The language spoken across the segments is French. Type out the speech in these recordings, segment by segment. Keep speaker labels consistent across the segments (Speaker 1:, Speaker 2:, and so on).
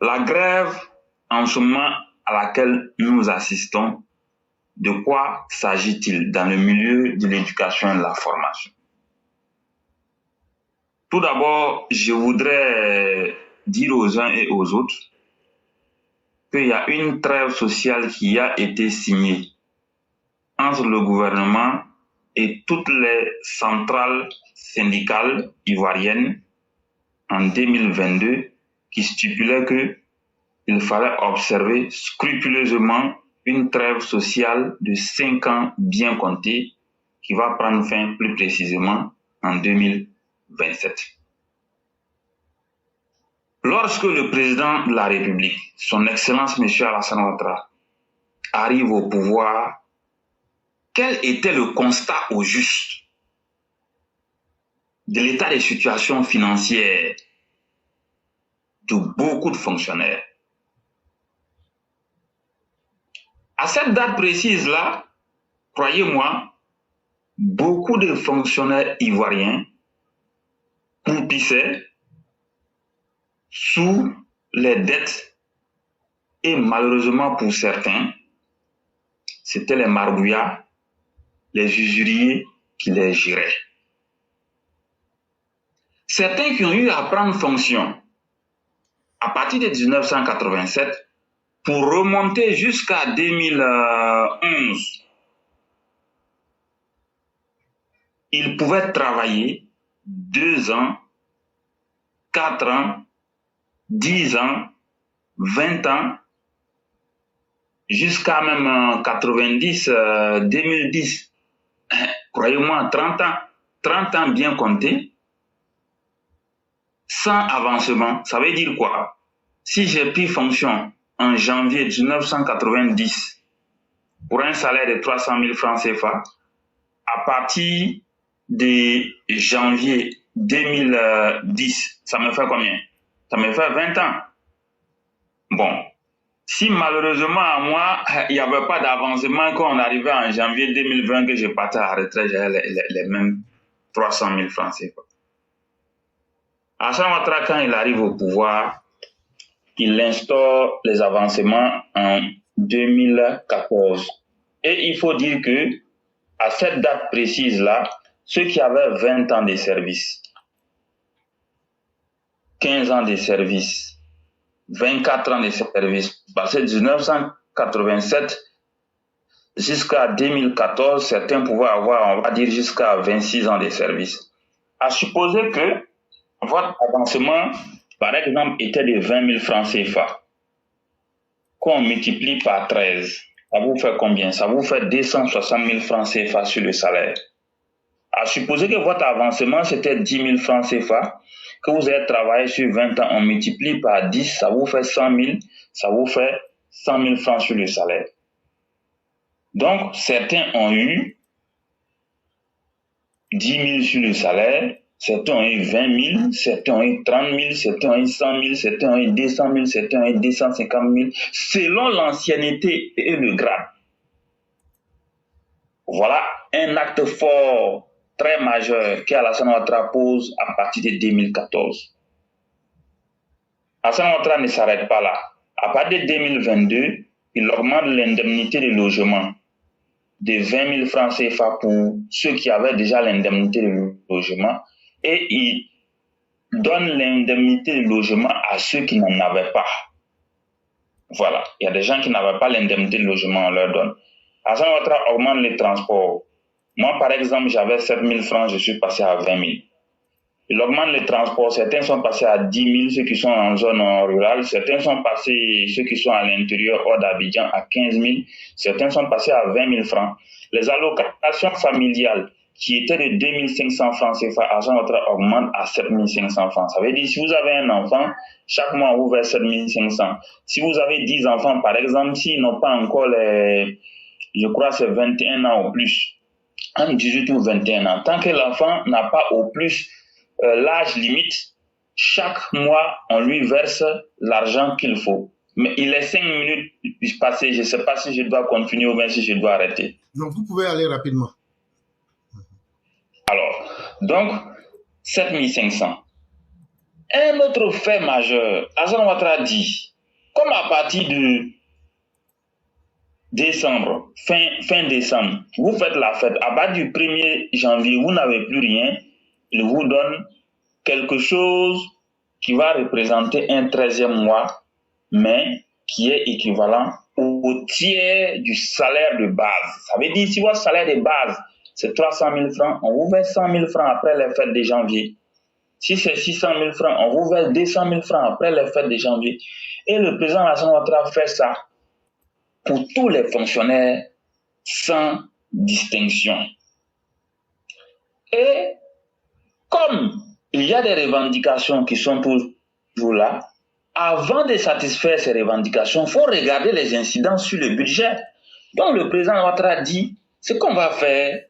Speaker 1: La grève en ce moment à laquelle nous assistons, de quoi s'agit-il dans le milieu de l'éducation et de la formation? Tout d'abord, je voudrais dire aux uns et aux autres qu'il y a une trêve sociale qui a été signée entre le gouvernement et toutes les centrales syndicales ivoiriennes en 2022 qui stipulait qu'il fallait observer scrupuleusement une trêve sociale de 5 ans bien comptée qui va prendre fin plus précisément en 2027. Lorsque le président de la République, son Excellence M. Alassane Ouattara, arrive au pouvoir, quel était le constat au juste de l'état des situations financières de beaucoup de fonctionnaires? À cette date précise-là, croyez-moi, beaucoup de fonctionnaires ivoiriens croupissaient sous les dettes et malheureusement pour certains, c'était les marbouillards, les usuriers qui les géraient. Certains qui ont eu à prendre fonction à partir de 1987 pour remonter jusqu'à 2011, ils pouvaient travailler 2 ans, 4 ans, 10 ans, 20 ans, jusqu'à même 90, 2010. Croyez-moi, 30 ans bien comptés, sans avancement. Ça veut dire quoi? Si j'ai pris fonction en janvier 1990 pour un salaire de 300 000 francs CFA, à partir de janvier 2010, ça me fait combien? Ça me fait 20 ans. Bon, si malheureusement à moi, il n'y avait pas d'avancement quand on arrivait en janvier 2020 que je partais à la retraite, j'avais les mêmes 300 000 francs CFA. Alassane Ouattara, quand il arrive au pouvoir, il instaure les avancements en 2014. Et il faut dire que, à cette date précise-là, ceux qui avaient 20 ans de service, 15 ans de service, 24 ans de service, passé de 1987 jusqu'à 2014, certains pouvaient avoir, on va dire, jusqu'à 26 ans de service. À supposer que votre avancement, par exemple, était de 20 000 francs CFA, qu'on multiplie par 13, ça vous fait combien? Ça vous fait 260 000 francs CFA sur le salaire. À supposer que votre avancement, c'était 10 000 francs CFA, que vous avez travaillé sur 20 ans, on multiplie par 10, ça vous fait 100 000, ça vous fait 100 000 francs sur le salaire. Donc, certains ont eu 10 000 sur le salaire, certains ont eu 20 000, certains ont eu 30 000, certains ont eu 100 000, certains ont eu 200 000, certains ont eu 250 000, selon l'ancienneté et le grade. Voilà un acte fort, très majeur, qu'Alassane Ouattara pose à partir de 2014. Alassane Ouattara ne s'arrête pas là. À partir de 2022, il augmente l'indemnité de logement de 20 000 francs CFA pour ceux qui avaient déjà l'indemnité de logement et il donne l'indemnité de logement à ceux qui n'en avaient pas. Voilà, il y a des gens qui n'avaient pas l'indemnité de logement, on leur donne. Alassane Ouattara augmente les transports. Moi, par exemple, j'avais 7 000 francs, je suis passé à 20 000. Il augmente les transports. Certains sont passés à 10 000, ceux qui sont en zone rurale. Certains sont passés, ceux qui sont à l'intérieur, hors d'Abidjan, à 15 000. Certains sont passés à 20 000 francs. Les allocations familiales, qui étaient de 2 500 francs CFA, Alassane Ouattara augmente à 7 500 francs. Ça veut dire, si vous avez un enfant, chaque mois, vous versez 7 500. Si vous avez 10 enfants, par exemple, s'ils n'ont pas encore je crois c'est 21 ans ou plus, entre 18 ou 21 ans, tant que l'enfant n'a pas au plus l'âge limite, chaque mois, on lui verse l'argent qu'il faut. Mais il est 5 minutes passées, je ne sais pas si je dois continuer ou bien si je dois arrêter.
Speaker 2: Donc, vous pouvez aller rapidement.
Speaker 1: Alors, donc, 7 500. Un autre fait majeur, Alassane Ouattara dit, comme à partir de décembre, fin décembre, vous faites la fête, à partir du 1er janvier, vous n'avez plus rien, il vous donne quelque chose qui va représenter un 13e mois, mais qui est équivalent au tiers du salaire de base. Ça veut dire, si votre salaire de base, c'est 300 000 francs, on vous verse 100 000 francs après les fêtes de janvier. Si c'est 600 000 francs, on vous verse 200 000 francs après les fêtes de janvier. Et le président Alassane Ouattara fait ça pour tous les fonctionnaires sans distinction. Et comme il y a des revendications qui sont toujours là, avant de satisfaire ces revendications, il faut regarder les incidences sur le budget. Donc le président Ouattara dit, ce qu'on va faire,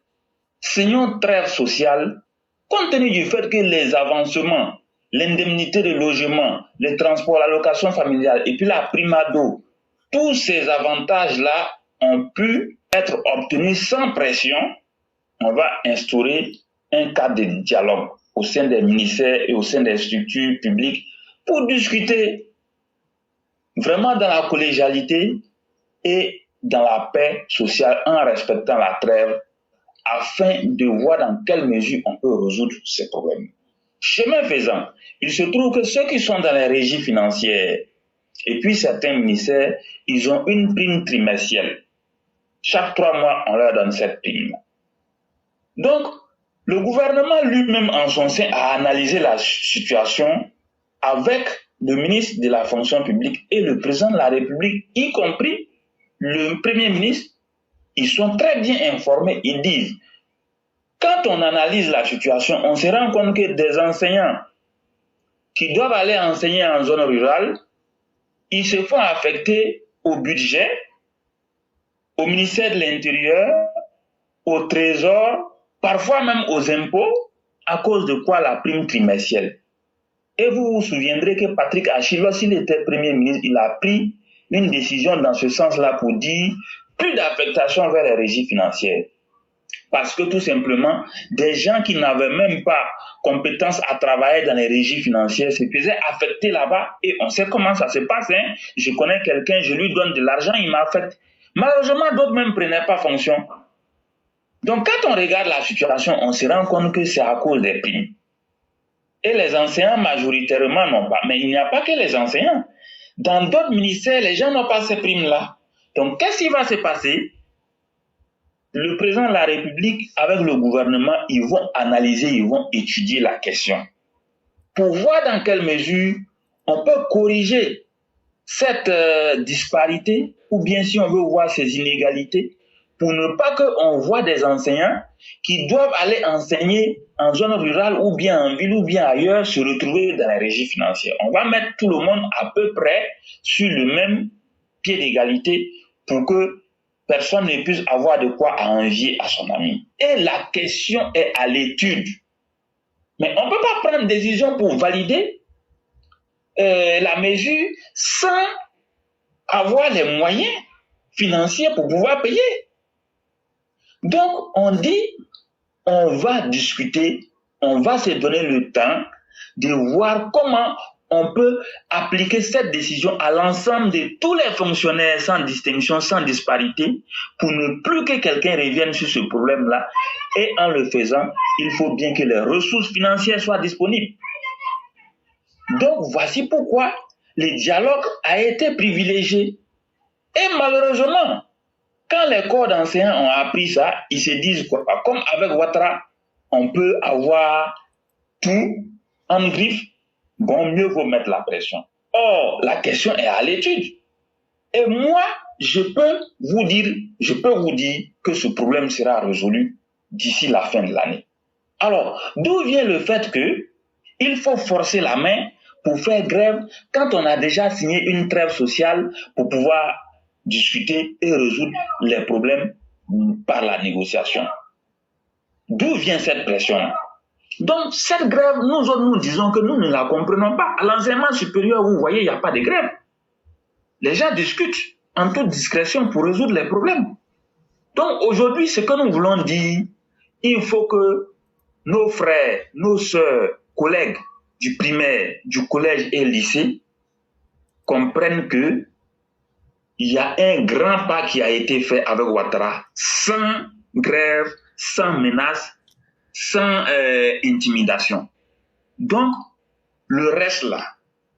Speaker 1: signons trêve sociale, compte tenu du fait que les avancements, l'indemnité de logement, le transport, l'allocation familiale et puis la prime ado, tous ces avantages-là ont pu être obtenus sans pression. On va instaurer un cadre de dialogue au sein des ministères et au sein des structures publiques pour discuter vraiment dans la collégialité et dans la paix sociale en respectant la trêve afin de voir dans quelle mesure on peut résoudre ces problèmes. Chemin faisant, il se trouve que ceux qui sont dans les régies financières et puis certains ministères, ils ont une prime trimestrielle. Chaque 3 mois, on leur donne cette prime. Donc, le gouvernement lui-même en son sein a analysé la situation avec le ministre de la fonction publique et le président de la République, y compris le Premier ministre. Ils sont très bien informés. Ils disent, quand on analyse la situation, on se rend compte que des enseignants qui doivent aller enseigner en zone rurale, ils se font affecter au budget, au ministère de l'Intérieur, au Trésor, parfois même aux impôts, à cause de quoi la prime trimestrielle. Et vous vous souviendrez que Patrick Achille, lorsqu'il était Premier ministre, il a pris une décision dans ce sens-là pour dire plus d'affectation vers les régies financières. Parce que tout simplement, des gens qui n'avaient même pas compétence à travailler dans les régies financières se faisaient affecter là-bas et on sait comment ça se passe. Hein? Je connais quelqu'un, je lui donne de l'argent, il m'affecte. Malheureusement, d'autres même ne prenaient pas fonction. Donc, quand on regarde la situation, on se rend compte que c'est à cause des primes. Et les enseignants, majoritairement, n'ont pas. Mais il n'y a pas que les enseignants. Dans d'autres ministères, les gens n'ont pas ces primes-là. Donc, qu'est-ce qui va se passer? Le président de la République, avec le gouvernement, ils vont analyser, ils vont étudier la question pour voir dans quelle mesure on peut corriger cette disparité ou bien si on veut voir ces inégalités pour ne pas qu'on voit des enseignants qui doivent aller enseigner en zone rurale ou bien en ville ou bien ailleurs se retrouver dans la régie financière. On va mettre tout le monde à peu près sur le même pied d'égalité pour que personne ne puisse avoir de quoi envier à son ami. Et la question est à l'étude. Mais on ne peut pas prendre des décisions pour valider la mesure sans avoir les moyens financiers pour pouvoir payer. Donc, on dit, on va discuter, on va se donner le temps de voir comment on peut appliquer cette décision à l'ensemble de tous les fonctionnaires sans distinction, sans disparité, pour ne plus que quelqu'un revienne sur ce problème-là. Et en le faisant, il faut bien que les ressources financières soient disponibles. Donc, voici pourquoi le dialogue a été privilégié. Et malheureusement, quand les corps d'enseignants ont appris ça, ils se disent quoi? Comme avec Ouattara, on peut avoir tout en griffe. Bon, mieux vaut mettre la pression. Or, la question est à l'étude. Et moi, je peux vous dire que ce problème sera résolu d'ici la fin de l'année. Alors, d'où vient le fait que il faut forcer la main pour faire grève quand on a déjà signé une trêve sociale pour pouvoir discuter et résoudre les problèmes par la négociation? D'où vient cette pression-là? Donc, cette grève, nous disons que nous ne la comprenons pas. À l'enseignement supérieur, vous voyez, il n'y a pas de grève. Les gens discutent en toute discrétion pour résoudre les problèmes. Donc, aujourd'hui, ce que nous voulons dire, il faut que nos frères, nos sœurs, collègues du primaire, du collège et lycée comprennent que il y a un grand pas qui a été fait avec Ouattara, sans grève, sans menace, sans intimidation. Donc, le reste là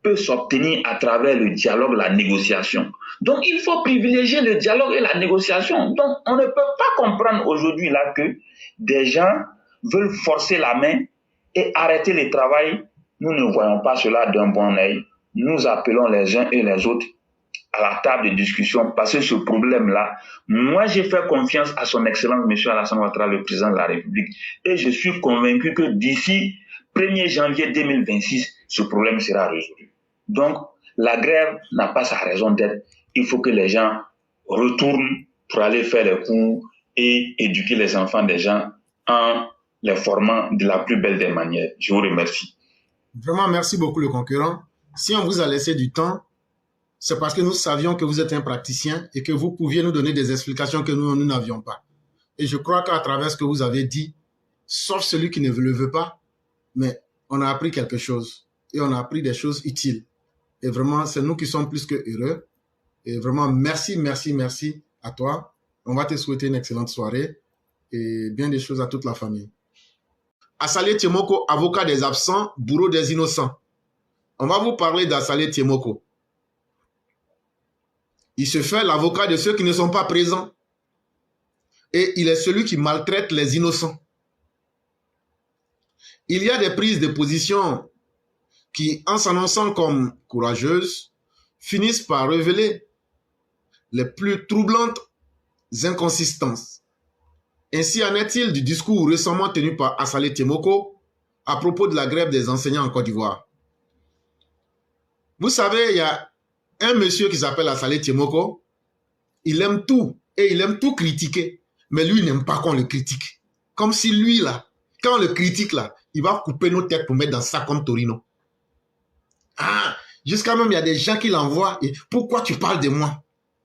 Speaker 1: peut s'obtenir à travers le dialogue, la négociation. Donc, il faut privilégier le dialogue et la négociation. Donc, on ne peut pas comprendre aujourd'hui là que des gens veulent forcer la main et arrêter le travail. Nous ne voyons pas cela d'un bon œil. Nous appelons les uns et les autres à la table de discussion parce que ce problème-là, moi j'ai fait confiance à son excellence M. Alassane Ouattara, le président de la République, et je suis convaincu que d'ici 1er janvier 2026, ce problème sera résolu. Donc, la grève n'a pas sa raison d'être. Il faut que les gens retournent pour aller faire les cours et éduquer les enfants des gens en les formant de la plus belle des manières. Je vous remercie.
Speaker 2: Vraiment, merci beaucoup le concurrent. Si on vous a laissé du temps, c'est parce que nous savions que vous êtes un praticien et que vous pouviez nous donner des explications que nous n'avions pas. Et je crois qu'à travers ce que vous avez dit, sauf celui qui ne le veut pas, mais on a appris quelque chose. Et on a appris des choses utiles. Et vraiment, c'est nous qui sommes plus que heureux. Et vraiment, merci, merci, merci à toi. On va te souhaiter une excellente soirée et bien des choses à toute la famille. Assalé Tiemoko, avocat des absents, bourreau des innocents. On va vous parler d'Assalé Tiemoko. Il se fait l'avocat de ceux qui ne sont pas présents. Et il est celui qui maltraite les innocents. Il y a des prises de position qui, en s'annonçant comme courageuses, finissent par révéler les plus troublantes inconsistances. Ainsi en est-il du discours récemment tenu par Assalé Tiemoko à propos de la grève des enseignants en Côte d'Ivoire. Vous savez, il y a un monsieur qui s'appelle Assalé Tiemoko, il aime tout et il aime tout critiquer, mais lui il n'aime pas qu'on le critique. Comme si lui là, quand on le critique là, il va couper nos têtes pour mettre dans ça comme Torino. Ah, jusqu'à même il y a des gens qui l'envoient et pourquoi tu parles de moi?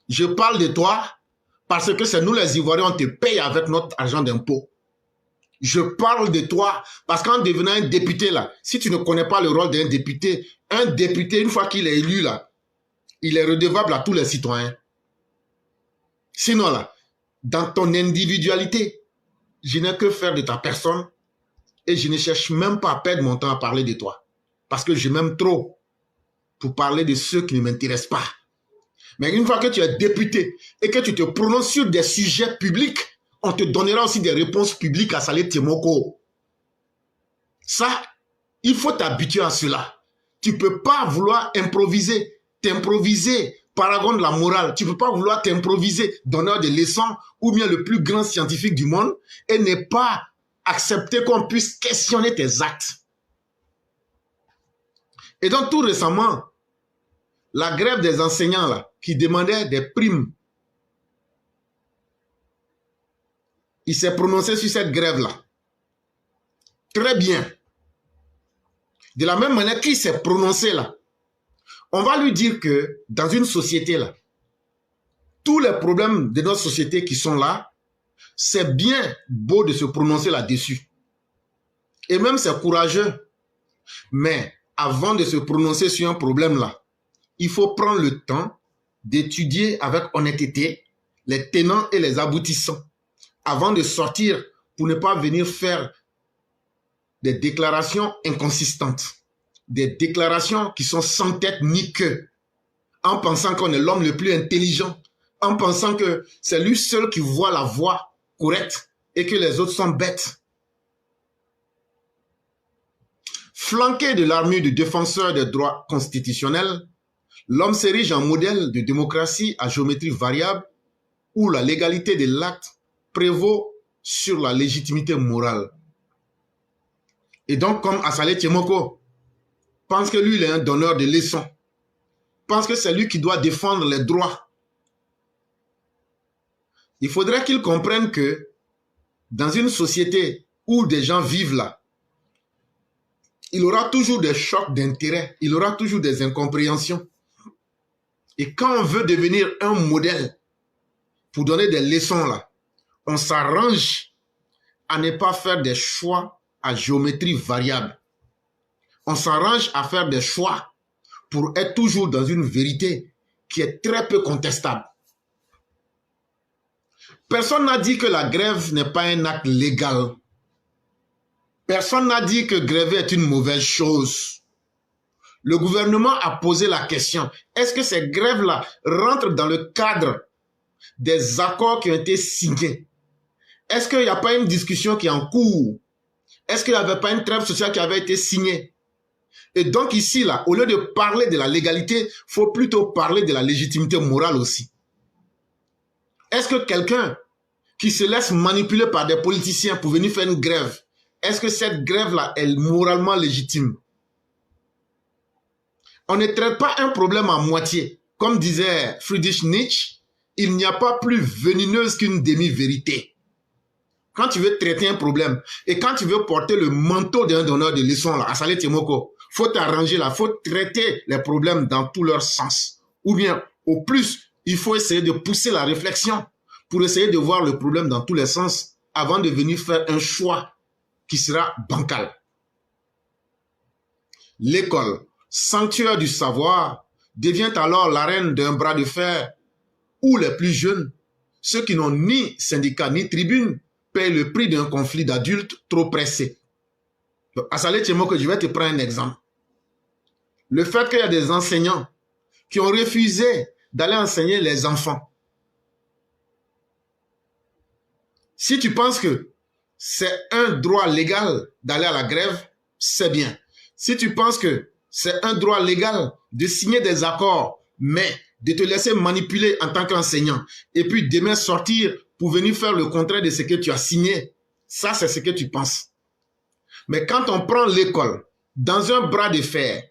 Speaker 2: Je parle de toi parce que c'est nous les Ivoiriens, on te paye avec notre argent d'impôt. Je parle de toi parce qu'en devenant un député là, si tu ne connais pas le rôle d'un député, un député une fois qu'il est élu là, il est redevable à tous les citoyens. Sinon là, dans ton individualité, je n'ai que faire de ta personne et je ne cherche même pas à perdre mon temps à parler de toi. Parce que je m'aime trop pour parler de ceux qui ne m'intéressent pas. Mais une fois que tu es député et que tu te prononces sur des sujets publics, on te donnera aussi des réponses publiques à Assalé Tiemoko. Ça, il faut t'habituer à cela. Tu ne peux pas vouloir improviser, t'improviser, paragon de la morale. Tu ne peux pas vouloir t'improviser, donneur de leçons, ou bien le plus grand scientifique du monde, et ne pas accepter qu'on puisse questionner tes actes. Et donc tout récemment, la grève des enseignants là, qui demandait des primes, il s'est prononcé sur cette grève-là. Très bien. De la même manière qu'il s'est prononcé là, on va lui dire que dans une société là, tous les problèmes de notre société qui sont là, c'est bien beau de se prononcer là-dessus. Et même c'est courageux. Mais avant de se prononcer sur un problème là, il faut prendre le temps d'étudier avec honnêteté les tenants et les aboutissants avant de sortir pour ne pas venir faire des déclarations inconsistantes, des déclarations qui sont sans tête ni queue, en pensant qu'on est l'homme le plus intelligent, en pensant que c'est lui seul qui voit la voie correcte et que les autres sont bêtes. Flanqué de l'armure de défenseurs des droits constitutionnels, l'homme s'érige en modèle de démocratie à géométrie variable où la légalité de l'acte prévaut sur la légitimité morale. Et donc, comme Assalé Tiemoko pense que lui, il est un donneur de leçons, pense que c'est lui qui doit défendre les droits, il faudrait qu'il comprenne que dans une société où des gens vivent là, il aura toujours des chocs d'intérêt, il aura toujours des incompréhensions. Et quand on veut devenir un modèle pour donner des leçons là, on s'arrange à ne pas faire des choix à géométrie variable. On s'arrange à faire des choix pour être toujours dans une vérité qui est très peu contestable. Personne n'a dit que la grève n'est pas un acte légal. Personne n'a dit que gréver est une mauvaise chose. Le gouvernement a posé la question, est-ce que ces grèves-là rentrent dans le cadre des accords qui ont été signés? Est-ce qu'il n'y a pas une discussion qui est en cours? Est-ce qu'il n'y avait pas une trêve sociale qui avait été signée? Et donc ici, là, au lieu de parler de la légalité, il faut plutôt parler de la légitimité morale aussi. Est-ce que quelqu'un qui se laisse manipuler par des politiciens pour venir faire une grève, est-ce que cette grève-là est moralement légitime? On ne traite pas un problème à moitié. Comme disait Friedrich Nietzsche, il n'y a pas plus venineuse qu'une demi-vérité. Quand tu veux traiter un problème et quand tu veux porter le manteau d'un donneur de leçons, là, à Saleh Tiemoko, faut t'arranger là, faut traiter les problèmes dans tout leur sens. Ou bien, au plus, il faut essayer de pousser la réflexion pour essayer de voir le problème dans tous les sens avant de venir faire un choix qui sera bancal. L'école, sanctuaire du savoir, devient alors l'arène d'un bras de fer où les plus jeunes, ceux qui n'ont ni syndicat ni tribune, payent le prix d'un conflit d'adultes trop pressés. À Saleh Tiemoko, je vais te prendre un exemple. Le fait qu'il y a des enseignants qui ont refusé d'aller enseigner les enfants. Si tu penses que c'est un droit légal d'aller à la grève, c'est bien. Si tu penses que c'est un droit légal de signer des accords, mais de te laisser manipuler en tant qu'enseignant, et puis demain sortir pour venir faire le contraire de ce que tu as signé, ça c'est ce que tu penses. Mais quand on prend l'école dans un bras de fer,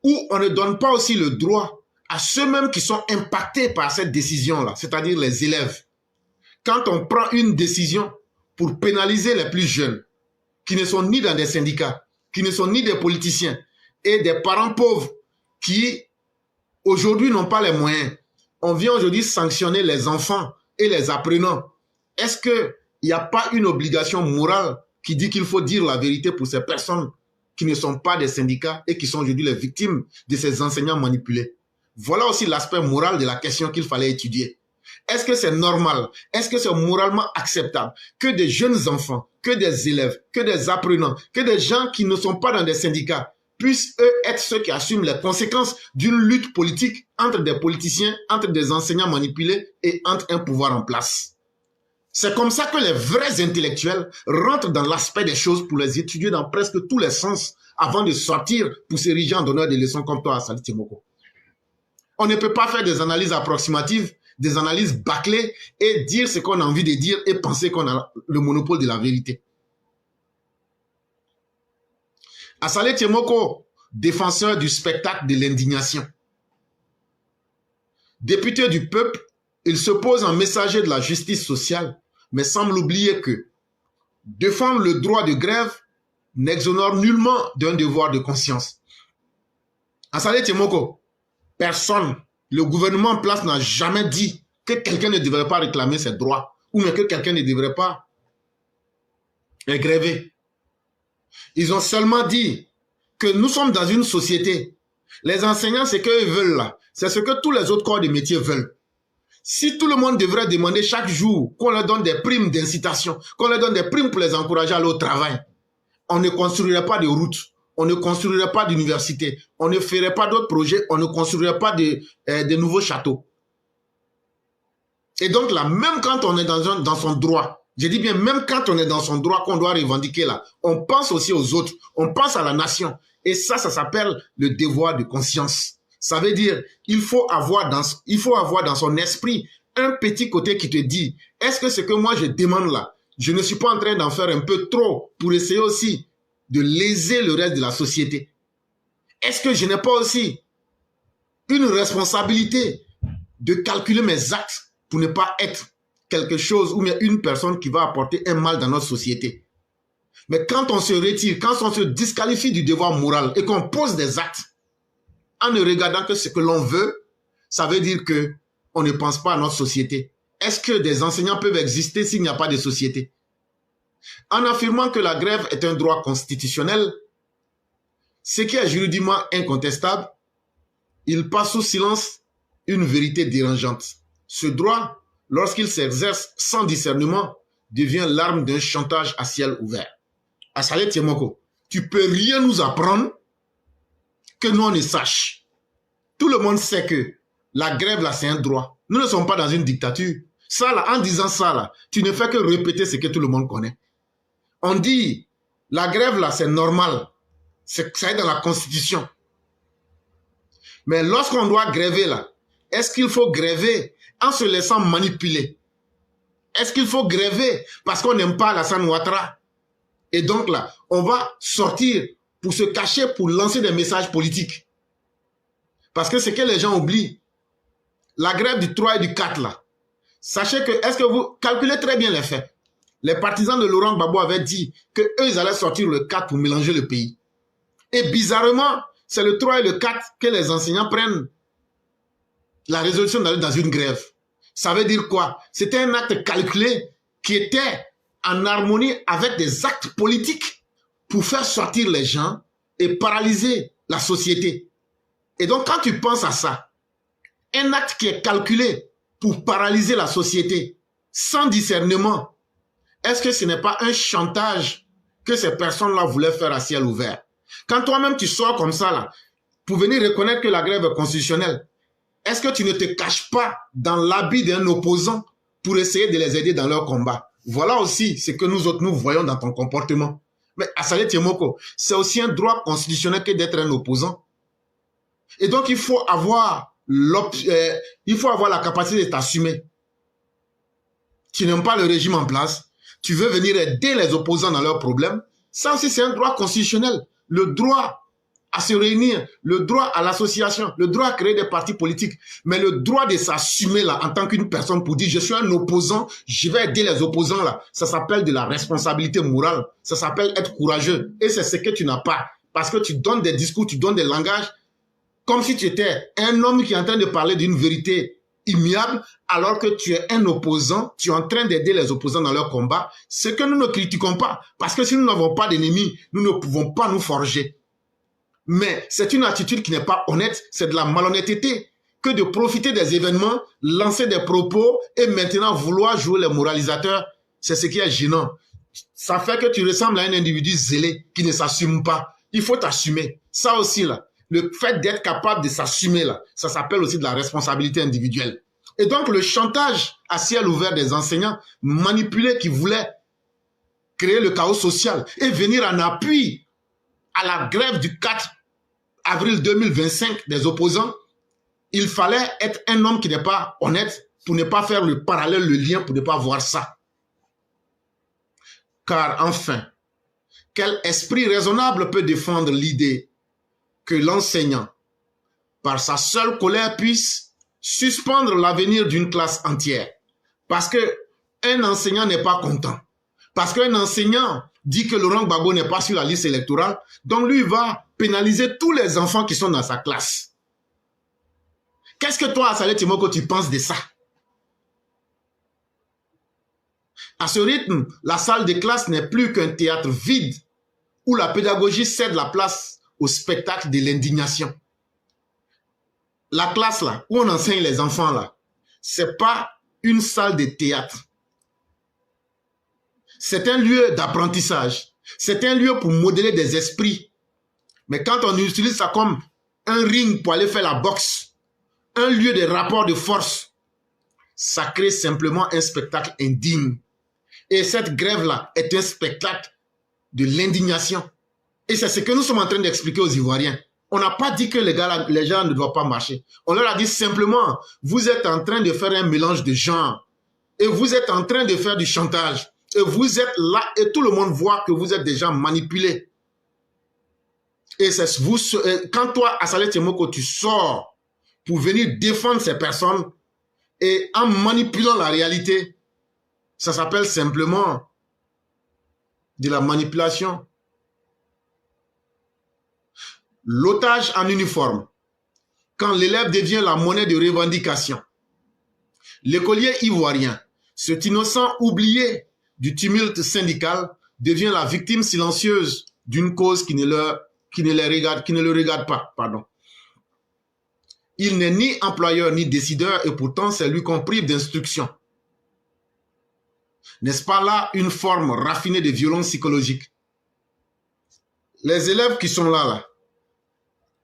Speaker 2: où on ne donne pas aussi le droit à ceux-mêmes qui sont impactés par cette décision-là, c'est-à-dire les élèves, quand on prend une décision pour pénaliser les plus jeunes, qui ne sont ni dans des syndicats, qui ne sont ni des politiciens, et des parents pauvres qui, aujourd'hui, n'ont pas les moyens, on vient aujourd'hui sanctionner les enfants et les apprenants. Est-ce qu'il n'y a pas une obligation morale qui dit qu'il faut dire la vérité pour ces personnes qui ne sont pas des syndicats et qui sont aujourd'hui les victimes de ces enseignants manipulés? Voilà aussi l'aspect moral de la question qu'il fallait étudier. Est-ce que c'est normal? Est-ce que c'est moralement acceptable que des jeunes enfants, que des élèves, que des apprenants, que des gens qui ne sont pas dans des syndicats puissent eux être ceux qui assument les conséquences d'une lutte politique entre des politiciens, entre des enseignants manipulés et entre un pouvoir en place? C'est comme ça que les vrais intellectuels rentrent dans l'aspect des choses pour les étudier dans presque tous les sens avant de sortir pour s'ériger en donneur de leçons comme toi, Saleh Tiemoko. On ne peut pas faire des analyses approximatives, des analyses bâclées et dire ce qu'on a envie de dire et penser qu'on a le monopole de la vérité. À Saleh Tiemoko, défenseur du spectacle de l'indignation. Député du peuple, il se pose en messager de la justice sociale, mais semble oublier que défendre le droit de grève n'exonère nullement d'un devoir de conscience. À Saleh Tiemoko, personne, le gouvernement en place n'a jamais dit que quelqu'un ne devrait pas réclamer ses droits ou même que quelqu'un ne devrait pas gréver. Ils ont seulement dit que nous sommes dans une société. Les enseignants, c'est qu'ils veulent là. C'est ce que tous les autres corps de métier veulent. Si tout le monde devrait demander chaque jour qu'on leur donne des primes d'incitation, qu'on leur donne des primes pour les encourager à aller au travail, on ne construirait pas de routes, on ne construirait pas d'université, on ne ferait pas d'autres projets, on ne construirait pas de nouveaux châteaux. Et donc là, même quand on est dans son droit, je dis bien même quand on est dans son droit qu'on doit revendiquer là, on pense aussi aux autres, on pense à la nation. Et ça s'appelle le devoir de conscience. Ça veut dire il faut avoir dans son esprit un petit côté qui te dit, est-ce que ce que moi je demande là, je ne suis pas en train d'en faire un peu trop pour essayer aussi de léser le reste de la société? Est-ce que je n'ai pas aussi une responsabilité de calculer mes actes pour ne pas être quelque chose ou bien une personne qui va apporter un mal dans notre société? Mais quand on se retire, quand on se disqualifie du devoir moral et qu'on pose des actes en ne regardant que ce que l'on veut, ça veut dire que on ne pense pas à notre société. Est-ce que des enseignants peuvent exister s'il n'y a pas de société? En affirmant que la grève est un droit constitutionnel, ce qui est juridiquement incontestable, il passe sous silence une vérité dérangeante. Ce droit, lorsqu'il s'exerce sans discernement, devient l'arme d'un chantage à ciel ouvert. Assalé Tiemoko, tu peux rien nous apprendre que nous on ne sache. Tout le monde sait que la grève là c'est un droit. Nous ne sommes pas dans une dictature. Ça là, en disant ça là, tu ne fais que répéter ce que tout le monde connaît. On dit, la grève là c'est normal. Ça est dans la Constitution. Mais lorsqu'on doit gréver là, est-ce qu'il faut gréver en se laissant manipuler? Est-ce qu'il faut gréver parce qu'on n'aime pas Alassane Ouattara? Et donc là, on va sortir pour se cacher, pour lancer des messages politiques. Parce que ce que les gens oublient, la grève du 3 et du 4 là, sachez que, est-ce que vous calculez très bien les faits? Les partisans de Laurent Gbagbo avaient dit qu'eux, ils allaient sortir le 4 pour mélanger le pays. Et bizarrement, c'est le 3 et le 4 que les enseignants prennent la résolution d'aller dans une grève. Ça veut dire quoi? C'était un acte calculé qui était en harmonie avec des actes politiques pour faire sortir les gens et paralyser la société. Et donc, quand tu penses à ça, un acte qui est calculé pour paralyser la société sans discernement, est-ce que ce n'est pas un chantage que ces personnes-là voulaient faire à ciel ouvert? Quand toi-même tu sors comme ça, là, pour venir reconnaître que la grève est constitutionnelle, est-ce que tu ne te caches pas dans l'habit d'un opposant pour essayer de les aider dans leur combat? Voilà aussi ce que nous autres, nous voyons dans ton comportement. Mais Assalé Tiemoko, c'est aussi un droit constitutionnel que d'être un opposant. Et donc, il faut avoir la capacité de t'assumer. Tu n'aimes pas le régime en place. Tu veux venir aider les opposants dans leurs problèmes. Ça aussi, c'est un droit constitutionnel. Le droit à se réunir, le droit à l'association, le droit à créer des partis politiques, mais le droit de s'assumer là en tant qu'une personne pour dire je suis un opposant, je vais aider les opposants là. Ça s'appelle de la responsabilité morale, ça s'appelle être courageux. Et c'est ce que tu n'as pas. Parce que tu donnes des discours, tu donnes des langages, comme si tu étais un homme qui est en train de parler d'une vérité immuable, alors que tu es un opposant, tu es en train d'aider les opposants dans leur combat. Ce que nous ne critiquons pas, parce que si nous n'avons pas d'ennemis, nous ne pouvons pas nous forger. Mais c'est une attitude qui n'est pas honnête, c'est de la malhonnêteté que de profiter des événements, lancer des propos et maintenant vouloir jouer les moralisateurs. C'est ce qui est gênant. Ça fait que tu ressembles à un individu zélé qui ne s'assume pas. Il faut t'assumer. Ça aussi là, le fait d'être capable de s'assumer là, ça s'appelle aussi de la responsabilité individuelle. Et donc le chantage à ciel ouvert des enseignants manipulés qui voulaient créer le chaos social et venir en appui à la grève du 4 avril 2025 des opposants, il fallait être un homme qui n'est pas honnête pour ne pas faire le parallèle, le lien, pour ne pas voir ça. Car enfin, quel esprit raisonnable peut défendre l'idée que l'enseignant, par sa seule colère, puisse suspendre l'avenir d'une classe entière? Parce qu'un enseignant n'est pas content. Parce qu'un enseignant dit que Laurent Gbagbo n'est pas sur la liste électorale, donc lui va pénaliser tous les enfants qui sont dans sa classe. Qu'est-ce que toi, Assalé Tiemoko, tu penses de ça? À ce rythme, la salle de classe n'est plus qu'un théâtre vide où la pédagogie cède la place au spectacle de l'indignation. La classe là, où on enseigne les enfants là, c'est pas une salle de théâtre. C'est un lieu d'apprentissage. C'est un lieu pour modeler des esprits. Mais quand on utilise ça comme un ring pour aller faire la boxe, un lieu de rapport de force, ça crée simplement un spectacle indigne. Et cette grève-là est un spectacle de l'indignation. Et c'est ce que nous sommes en train d'expliquer aux Ivoiriens. On n'a pas dit que les gens ne doivent pas marcher. On leur a dit simplement, vous êtes en train de faire un mélange de genres. Et vous êtes en train de faire du chantage. Et vous êtes là et tout le monde voit que vous êtes des gens manipulés. Et c'est vous, quand toi, Assalé Tiemoko, tu sors pour venir défendre ces personnes et en manipulant la réalité, ça s'appelle simplement de la manipulation. L'otage en uniforme, quand l'élève devient la monnaie de revendication. L'écolier ivoirien, cet innocent oublié du tumulte syndical, devient la victime silencieuse d'une cause qui ne qui ne le regarde pas, pardon. Il n'est ni employeur ni décideur et pourtant c'est lui qu'on prive d'instruction. N'est-ce pas là une forme raffinée de violence psychologique? Les élèves qui sont là,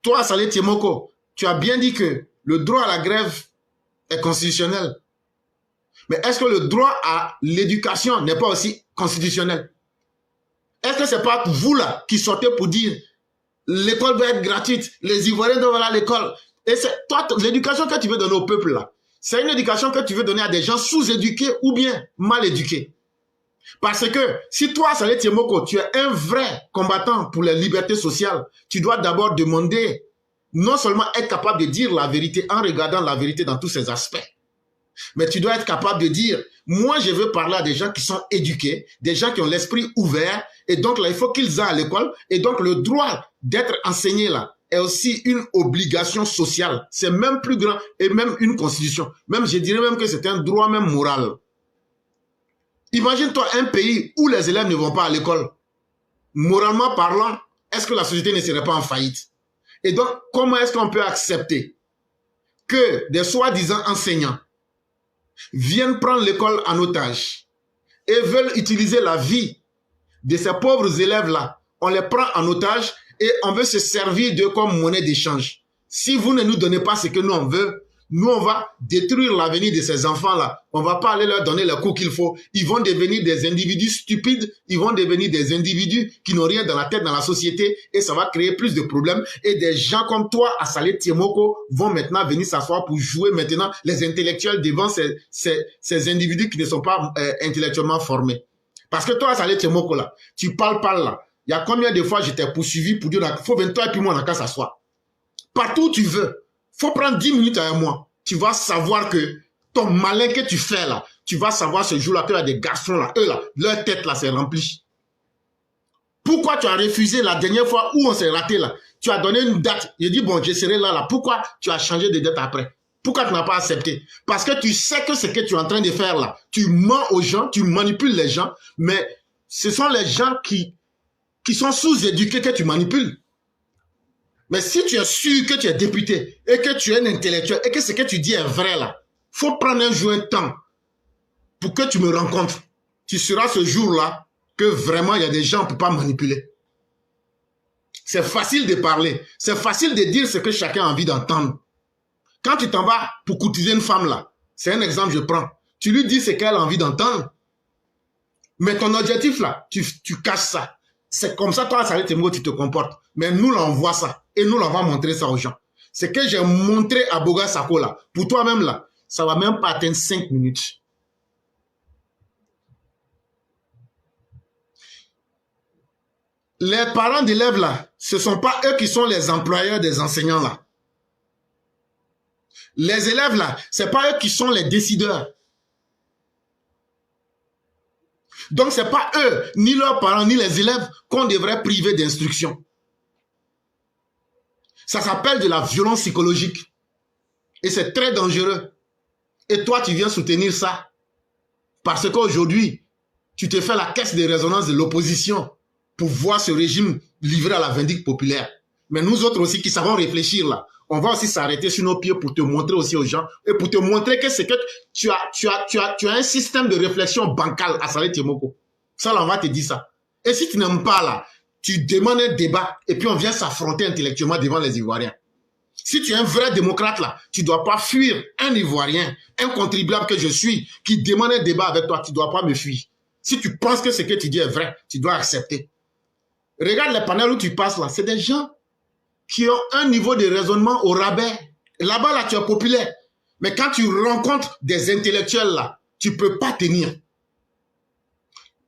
Speaker 2: toi, Saleh Tiemoko, tu as bien dit que le droit à la grève est constitutionnel. Mais est-ce que le droit à l'éducation n'est pas aussi constitutionnel? Est-ce que ce n'est pas vous là qui sortez pour dire l'école doit être gratuite, les Ivoiriens doivent aller à l'école? Et c'est toi, l'éducation que tu veux donner au peuple là, c'est une éducation que tu veux donner à des gens sous-éduqués ou bien mal éduqués. Parce que si toi, Saleh Tiemoko, tu es un vrai combattant pour les libertés sociales, tu dois d'abord demander, non seulement être capable de dire la vérité en regardant la vérité dans tous ses aspects, mais tu dois être capable de dire, moi je veux parler à des gens qui sont éduqués, des gens qui ont l'esprit ouvert, et donc là il faut qu'ils aillent à l'école, et donc le droit d'être enseigné là est aussi une obligation sociale. C'est même plus grand, et même une constitution. Même je dirais même que c'est un droit même moral. Imagine-toi un pays où les élèves ne vont pas à l'école. Moralement parlant, est-ce que la société ne serait pas en faillite? Et donc, comment est-ce qu'on peut accepter que des soi-disant enseignants viennent prendre l'école en otage et veulent utiliser la vie de ces pauvres élèves-là? On les prend en otage et on veut se servir d'eux comme monnaie d'échange. Si vous ne nous donnez pas ce que nous on veut, nous on va détruire l'avenir de ces enfants-là. On ne va pas aller leur donner le coup qu'il faut. Ils vont devenir des individus stupides, ils vont devenir des individus qui n'ont rien dans la tête dans la société et ça va créer plus de problèmes. Et des gens comme toi, à Saleh Tiemoko, vont maintenant venir s'asseoir pour jouer maintenant les intellectuels devant ces individus qui ne sont pas intellectuellement formés. Parce que toi, à Saleh Tiemoko, là, tu parles là. Il y a combien de fois j'étais poursuivi pour dire il faut 23 et puis moi on a qu'à s'asseoir. Partout où tu veux, faut prendre 10 minutes à un mois. Tu vas savoir que ton malin que tu fais là, tu vas savoir ce jour-là qu'il y a des garçons là, eux là, leur tête là c'est rempli. Pourquoi tu as refusé la dernière fois où on s'est raté là? Tu as donné une date. J'ai dit bon, je serai là. Pourquoi tu as changé de date après? Pourquoi tu n'as pas accepté? Parce que tu sais que ce que tu es en train de faire là, tu mens aux gens, tu manipules les gens, mais ce sont les gens qui sont sous-éduqués que tu manipules. Mais si tu es sûr que tu es député et que tu es un intellectuel et que ce que tu dis est vrai là, il faut prendre un jour, un temps pour que tu me rencontres. Tu seras ce jour-là que vraiment il y a des gens qui ne peuvent pas manipuler. C'est facile de parler. C'est facile de dire ce que chacun a envie d'entendre. Quand tu t'en vas pour courtiser une femme là, c'est un exemple que je prends. Tu lui dis ce qu'elle a envie d'entendre. Mais ton objectif là, tu caches ça. C'est comme ça, toi, Saleh Tiemoko, tu te comportes. Mais nous, là, on voit ça. Et nous, là, on va montrer ça aux gens. Ce que j'ai montré à Boga Sako, là, pour toi-même, là, ça va même pas atteindre 5 minutes. Les parents d'élèves, là, ce ne sont pas eux qui sont les employeurs des enseignants, là. Les élèves, là, ce n'est pas eux qui sont les décideurs. Donc, ce n'est pas eux, ni leurs parents, ni les élèves qu'on devrait priver d'instruction. Ça s'appelle de la violence psychologique. Et c'est très dangereux. Et toi, tu viens soutenir ça. Parce qu'aujourd'hui, tu te fais la caisse de résonance de l'opposition pour voir ce régime livré à la vindicte populaire. Mais nous autres aussi qui savons réfléchir là, on va aussi s'arrêter sur nos pieds pour te montrer aussi aux gens et pour te montrer que c'est que tu as un système de réflexion bancal à Saleh Tiemoko. Ça, là, on va te dire ça. Et si tu n'aimes pas là, tu demandes un débat et puis on vient s'affronter intellectuellement devant les Ivoiriens. Si tu es un vrai démocrate là, tu ne dois pas fuir un Ivoirien, un contribuable que je suis, qui demande un débat avec toi, tu ne dois pas me fuir. Si tu penses que ce que tu dis est vrai, tu dois accepter. Regarde les panels où tu passes là, c'est des gens qui ont un niveau de raisonnement au rabais. Là-bas, là, tu es populaire. Mais quand tu rencontres des intellectuels, là, tu ne peux pas tenir.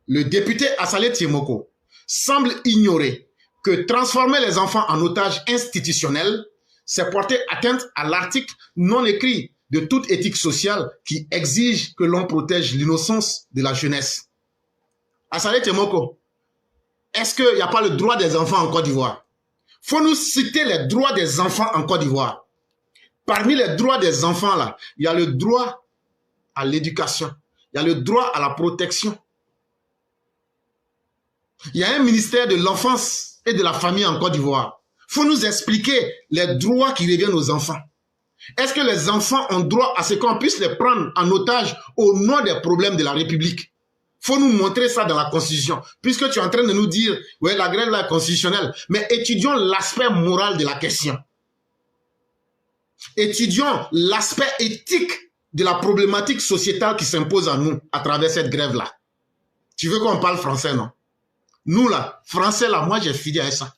Speaker 2: Le député Saleh Tiemoko semble ignorer que transformer les enfants en otages institutionnels, c'est porter atteinte à l'article non écrit de toute éthique sociale qui exige que l'on protège l'innocence de la jeunesse. Saleh Tiemoko, est-ce qu'il n'y a pas le droit des enfants en Côte d'Ivoire? Faut nous citer les droits des enfants en Côte d'Ivoire. Parmi les droits des enfants, là, il y a le droit à l'éducation. Il y a le droit à la protection. Il y a un ministère de l'enfance et de la famille en Côte d'Ivoire. Il faut nous expliquer les droits qui reviennent aux enfants. Est-ce que les enfants ont droit à ce qu'on puisse les prendre en otage au nom des problèmes de la République? Il faut nous montrer ça dans la Constitution. Puisque tu es en train de nous dire, ouais, la grève là est constitutionnelle. Mais étudions l'aspect moral de la question. Étudions l'aspect éthique de la problématique sociétale qui s'impose à nous à travers cette grève-là. Tu veux qu'on parle français, non? Nous, là, français, là, moi, j'ai fini avec ça.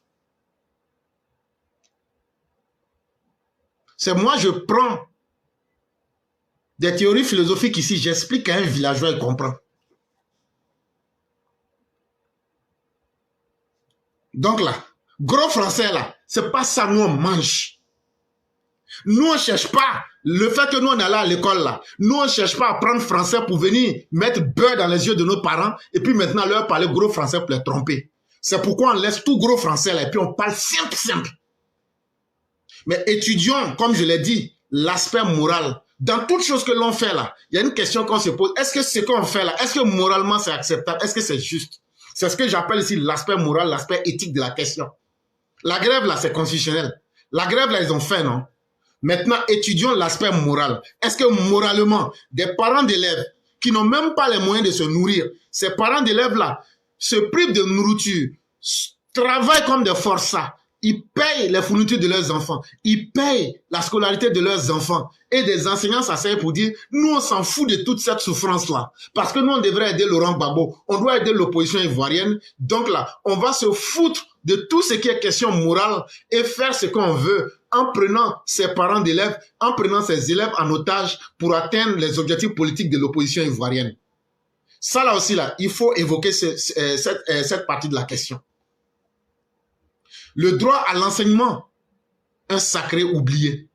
Speaker 2: C'est moi, je prends des théories philosophiques ici, j'explique à un villageois, il comprend. Donc là, gros français, là, c'est pas ça, nous, on mange. Nous, on ne cherche pas le fait que nous, on est allé à l'école, là. Nous, on ne cherche pas à apprendre français pour venir mettre beurre dans les yeux de nos parents et puis maintenant leur parler gros français pour les tromper. C'est pourquoi on laisse tout gros français, là, et puis on parle simple. Mais étudions, comme je l'ai dit, l'aspect moral. Dans toute chose que l'on fait là, il y a une question qu'on se pose. Est-ce que ce qu'on fait là, est-ce que moralement c'est acceptable? Est-ce que c'est juste? C'est ce que j'appelle ici l'aspect moral, l'aspect éthique de la question. La grève là, c'est constitutionnel. La grève là, ils ont fait, non? Maintenant, étudions l'aspect moral. Est-ce que moralement, des parents d'élèves qui n'ont même pas les moyens de se nourrir, ces parents d'élèves là se privent de nourriture, travaillent comme des forçats, ils payent les fournitures de leurs enfants, ils payent la scolarité de leurs enfants. Et des enseignants s'asseyent pour dire, nous on s'en fout de toute cette souffrance-là. Parce que nous on devrait aider Laurent Gbagbo, on doit aider l'opposition ivoirienne. Donc là, on va se foutre de tout ce qui est question morale et faire ce qu'on veut en prenant ses parents d'élèves, en prenant ses élèves en otage pour atteindre les objectifs politiques de l'opposition ivoirienne. Ça là aussi, là, il faut évoquer cette partie de la question. Le droit à l'enseignement, un sacré oublié.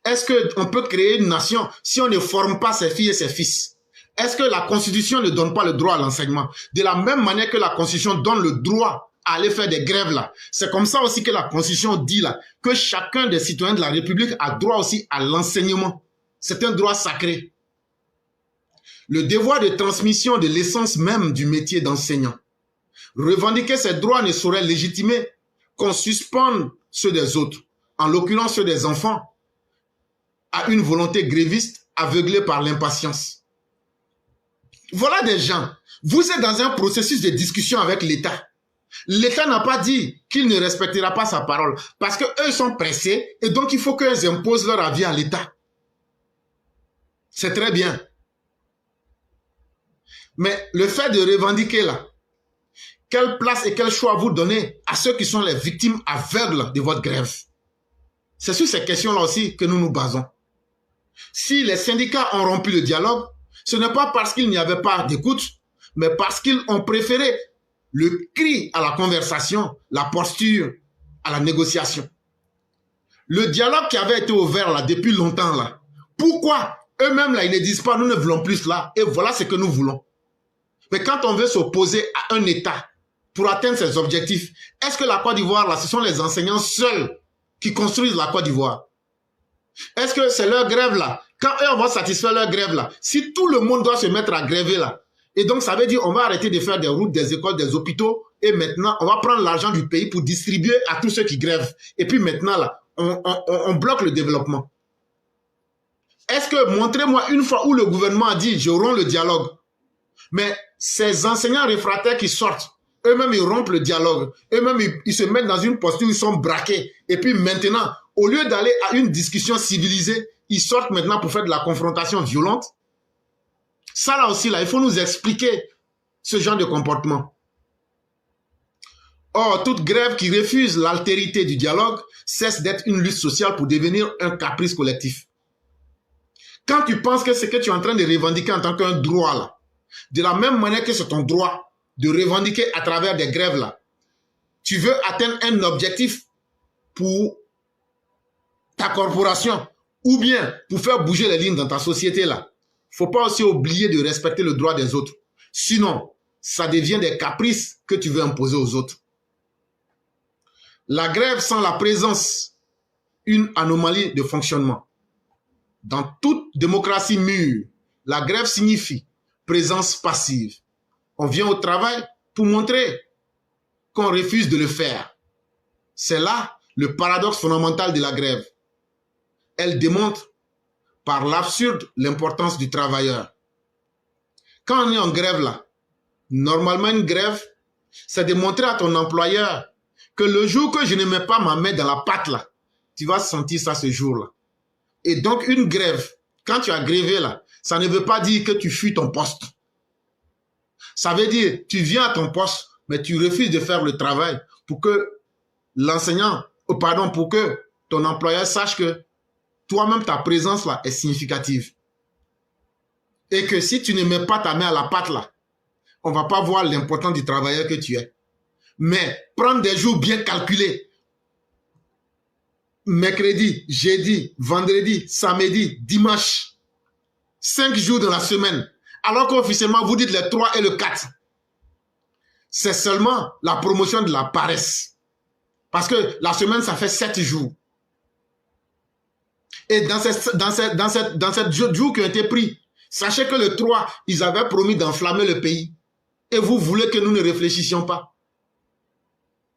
Speaker 2: Est-ce qu'on peut créer une nation si on ne forme pas ses filles et ses fils? Est-ce que la Constitution ne donne pas le droit à l'enseignement? De la même manière que la Constitution donne le droit à aller faire des grèves là. C'est comme ça aussi que la Constitution dit là, que chacun des citoyens de la République a droit aussi à l'enseignement. C'est un droit sacré. Le devoir de transmission de l'essence même du métier d'enseignant. Revendiquer ces droits ne saurait légitimer qu'on suspende ceux des autres, en l'occurrence ceux des enfants, à une volonté gréviste aveuglée par l'impatience. Voilà des gens. Vous êtes dans un processus de discussion avec l'État. L'État n'a pas dit qu'il ne respectera pas sa parole parce qu'eux sont pressés et donc il faut qu'ils imposent leur avis à l'État. C'est très bien. Mais le fait de revendiquer là, quelle place et quel choix vous donnez à ceux qui sont les victimes aveugles de votre grève? C'est sur ces questions-là aussi que nous nous basons. Si les syndicats ont rompu le dialogue, ce n'est pas parce qu'il n'y avait pas d'écoute, mais parce qu'ils ont préféré le cri à la conversation, la posture à la négociation. Le dialogue qui avait été ouvert là depuis longtemps là, pourquoi eux-mêmes là ils ne disent pas nous ne voulons plus là et voilà ce que nous voulons. Mais quand on veut s'opposer à un État pour atteindre ses objectifs, est-ce que la Côte d'Ivoire là, ce sont les enseignants seuls qui construisent la Côte d'Ivoire? Est-ce que c'est leur grève là? Quand eux on va satisfaire leur grève là, si tout le monde doit se mettre à gréver là, et donc ça veut dire on va arrêter de faire des routes, des écoles, des hôpitaux, et maintenant on va prendre l'argent du pays pour distribuer à tous ceux qui grèvent. Et puis maintenant là, on bloque le développement. Est-ce que, montrez-moi une fois où le gouvernement a dit je romps le dialogue. Mais ces enseignants réfractaires qui sortent, eux-mêmes ils rompent le dialogue, eux-mêmes ils se mettent dans une posture où ils sont braqués. Et puis maintenant, au lieu d'aller à une discussion civilisée, ils sortent maintenant pour faire de la confrontation violente. Ça là aussi, là, il faut nous expliquer ce genre de comportement. Or, toute grève qui refuse l'altérité du dialogue cesse d'être une lutte sociale pour devenir un caprice collectif. Quand tu penses que ce que tu es en train de revendiquer en tant qu'un droit, là, de la même manière que c'est ton droit de revendiquer à travers des grèves, là, tu veux atteindre un objectif pour ta corporation ou bien pour faire bouger les lignes dans ta société, là. Il ne faut pas aussi oublier de respecter le droit des autres. Sinon, ça devient des caprices que tu veux imposer aux autres. La grève sans la présence, une anomalie de fonctionnement. Dans toute démocratie mûre, la grève signifie présence passive. On vient au travail pour montrer qu'on refuse de le faire. C'est là le paradoxe fondamental de la grève. Elle démontre par l'absurde l'importance du travailleur. Quand on est en grève là, normalement une grève, c'est de montrer à ton employeur que le jour que je ne mets pas ma main dans la pâte là, tu vas sentir ça ce jour-là. Et donc une grève, quand tu as grévé là, ça ne veut pas dire que tu fuis ton poste. Ça veut dire tu viens à ton poste, mais tu refuses de faire le travail pour que l'enseignant, pour que ton employeur sache que toi-même ta présence là est significative. Et que si tu ne mets pas ta main à la pâte là, on ne va pas voir l'importance du travailleur que tu es. Mais prendre des jours bien calculés, mercredi, jeudi, vendredi, samedi, dimanche, 5 jours dans la semaine, alors qu'officiellement vous dites les 3 et le 4. C'est seulement la promotion de la paresse. Parce que la semaine, ça fait 7 jours. Et dans ces jours qui ont été pris, sachez que le 3, ils avaient promis d'enflammer le pays. Et vous voulez que nous ne réfléchissions pas.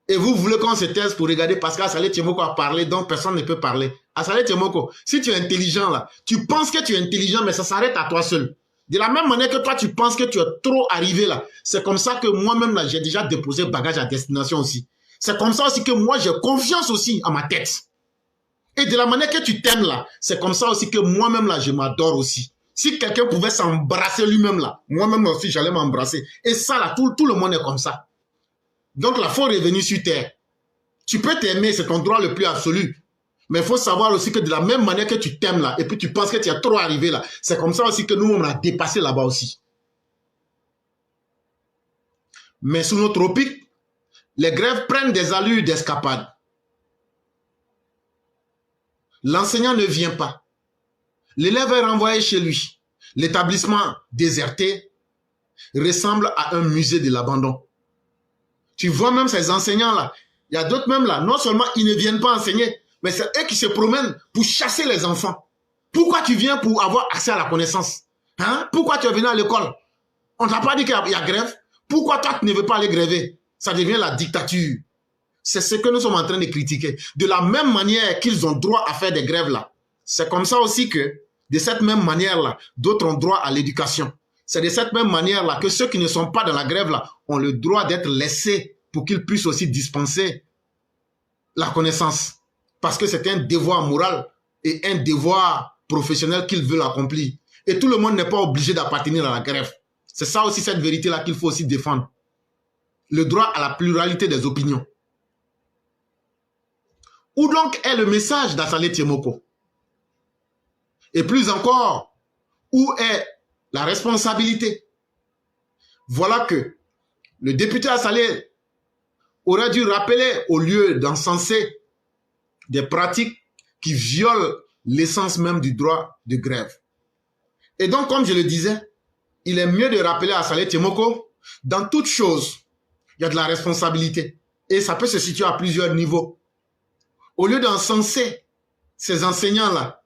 Speaker 2: Et vous voulez qu'on se taise pour regarder parce qu'Assalé Tiemoko a parlé, donc personne ne peut parler. Assalé Tiemoko, si tu es intelligent là, tu penses que tu es intelligent, mais ça s'arrête à toi seul. De la même manière que toi, tu penses que tu es trop arrivé là. C'est comme ça que moi-même là, j'ai déjà déposé bagage à destination aussi. C'est comme ça aussi que moi, j'ai confiance aussi à ma tête. Et de la manière que tu t'aimes là, c'est comme ça aussi que moi-même là, je m'adore aussi. Si quelqu'un pouvait s'embrasser lui-même là, moi-même aussi, j'allais m'embrasser. Et ça là, tout le monde est comme ça. Donc là, il faut revenir sur terre. Tu peux t'aimer, c'est ton droit le plus absolu. Mais il faut savoir aussi que de la même manière que tu t'aimes là, et puis tu penses que tu es trop arrivé là, c'est comme ça aussi que nous, on a dépassé là-bas aussi. Mais sous nos tropiques, les grèves prennent des allures d'escapade. L'enseignant ne vient pas. L'élève est renvoyé chez lui. L'établissement déserté ressemble à un musée de l'abandon. Tu vois même ces enseignants-là. Il y a d'autres même là. Non seulement ils ne viennent pas enseigner, mais c'est eux qui se promènent pour chasser les enfants. Pourquoi tu viens pour avoir accès à la connaissance? Hein? Pourquoi tu es venu à l'école? On ne t'a pas dit qu'il y a grève? Pourquoi toi tu ne veux pas aller gréver? Ça devient la dictature. C'est ce que nous sommes en train de critiquer. De la même manière qu'ils ont droit à faire des grèves là. C'est comme ça aussi que, de cette même manière-là, d'autres ont droit à l'éducation. C'est de cette même manière-là que ceux qui ne sont pas dans la grève-là ont le droit d'être laissés pour qu'ils puissent aussi dispenser la connaissance. Parce que c'est un devoir moral et un devoir professionnel qu'ils veulent accomplir. Et tout le monde n'est pas obligé d'appartenir à la grève. C'est ça aussi, cette vérité-là qu'il faut aussi défendre. Le droit à la pluralité des opinions. Où donc est le message d'Assalé Tiemoko? Et plus encore, où est la responsabilité? Voilà que le député Assalé aurait dû rappeler au lieu d'encenser des pratiques qui violent l'essence même du droit de grève. Et donc, comme je le disais, il est mieux de rappeler à Assalé Tiemoko, dans toute chose, il y a de la responsabilité. Et ça peut se situer à plusieurs niveaux. Au lieu d'encenser ces enseignants-là,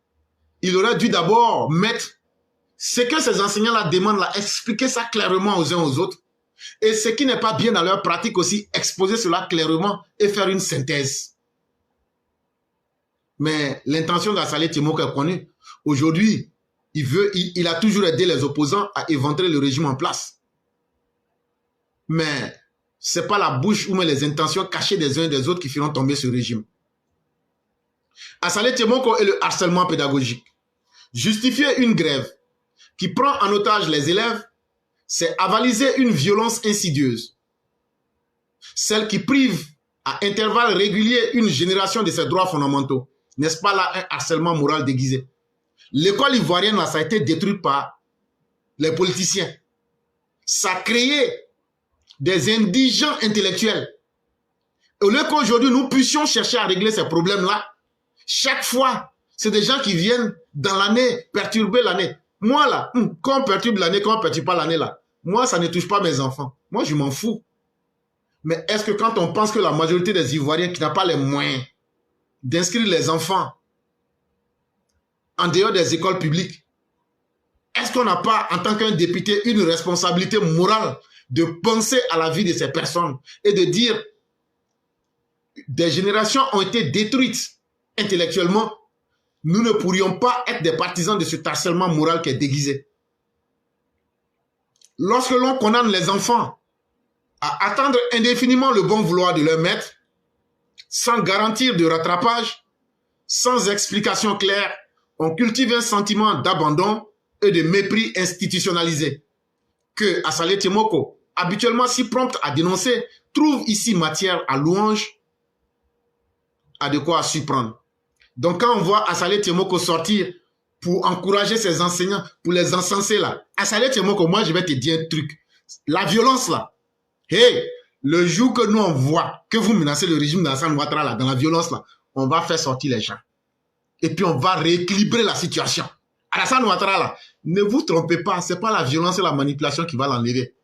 Speaker 2: il aurait dû d'abord mettre ce que ces enseignants-là demandent, là, expliquer ça clairement aux uns aux autres. Et ce qui n'est pas bien dans leur pratique aussi, exposer cela clairement et faire une synthèse. Mais l'intention d'Assalé Tiemoko est connue. Aujourd'hui, il a toujours aidé les opposants à éventrer le régime en place. Mais ce n'est pas la bouche ou les intentions cachées des uns et des autres qui feront tomber ce régime. Assalé Tiemoko et le harcèlement pédagogique. Justifier une grève qui prend en otage les élèves, c'est avaliser une violence insidieuse. Celle qui prive à intervalles réguliers une génération de ses droits fondamentaux. N'est-ce pas là un harcèlement moral déguisé? L'école ivoirienne, là, ça a été détruite par les politiciens. Ça a créé des indigents intellectuels. Au lieu qu'aujourd'hui, nous puissions chercher à régler ces problèmes-là, chaque fois, c'est des gens qui viennent dans l'année perturber l'année. Moi, là, quand on perturbe l'année, quand on ne perturbe pas l'année, là, moi, ça ne touche pas mes enfants. Moi, je m'en fous. Mais est-ce que quand on pense que la majorité des Ivoiriens qui n'ont pas les moyens d'inscrire les enfants en dehors des écoles publiques, est-ce qu'on n'a pas, en tant qu'un député, une responsabilité morale de penser à la vie de ces personnes et de dire des générations ont été détruites intellectuellement, nous ne pourrions pas être des partisans de ce harcèlement moral qui est déguisé. Lorsque l'on condamne les enfants à attendre indéfiniment le bon vouloir de leur maître, sans garantir de rattrapage, sans explication claire, on cultive un sentiment d'abandon et de mépris institutionnalisé que Assalé Tiemoko, habituellement si prompt à dénoncer, trouve ici matière à louange, à de quoi surprendre. Donc quand on voit Assalé Tiemoko sortir pour encourager ses enseignants, pour les encenser là, Assalé Tiemoko, moi je vais te dire un truc. La violence là, hey, le jour que nous on voit que vous menacez le régime d'Alassane Ouattara là, dans la violence là, on va faire sortir les gens. Et puis on va rééquilibrer la situation. Alassane Ouattara là, ne vous trompez pas, c'est pas la violence et la manipulation qui va l'enlever.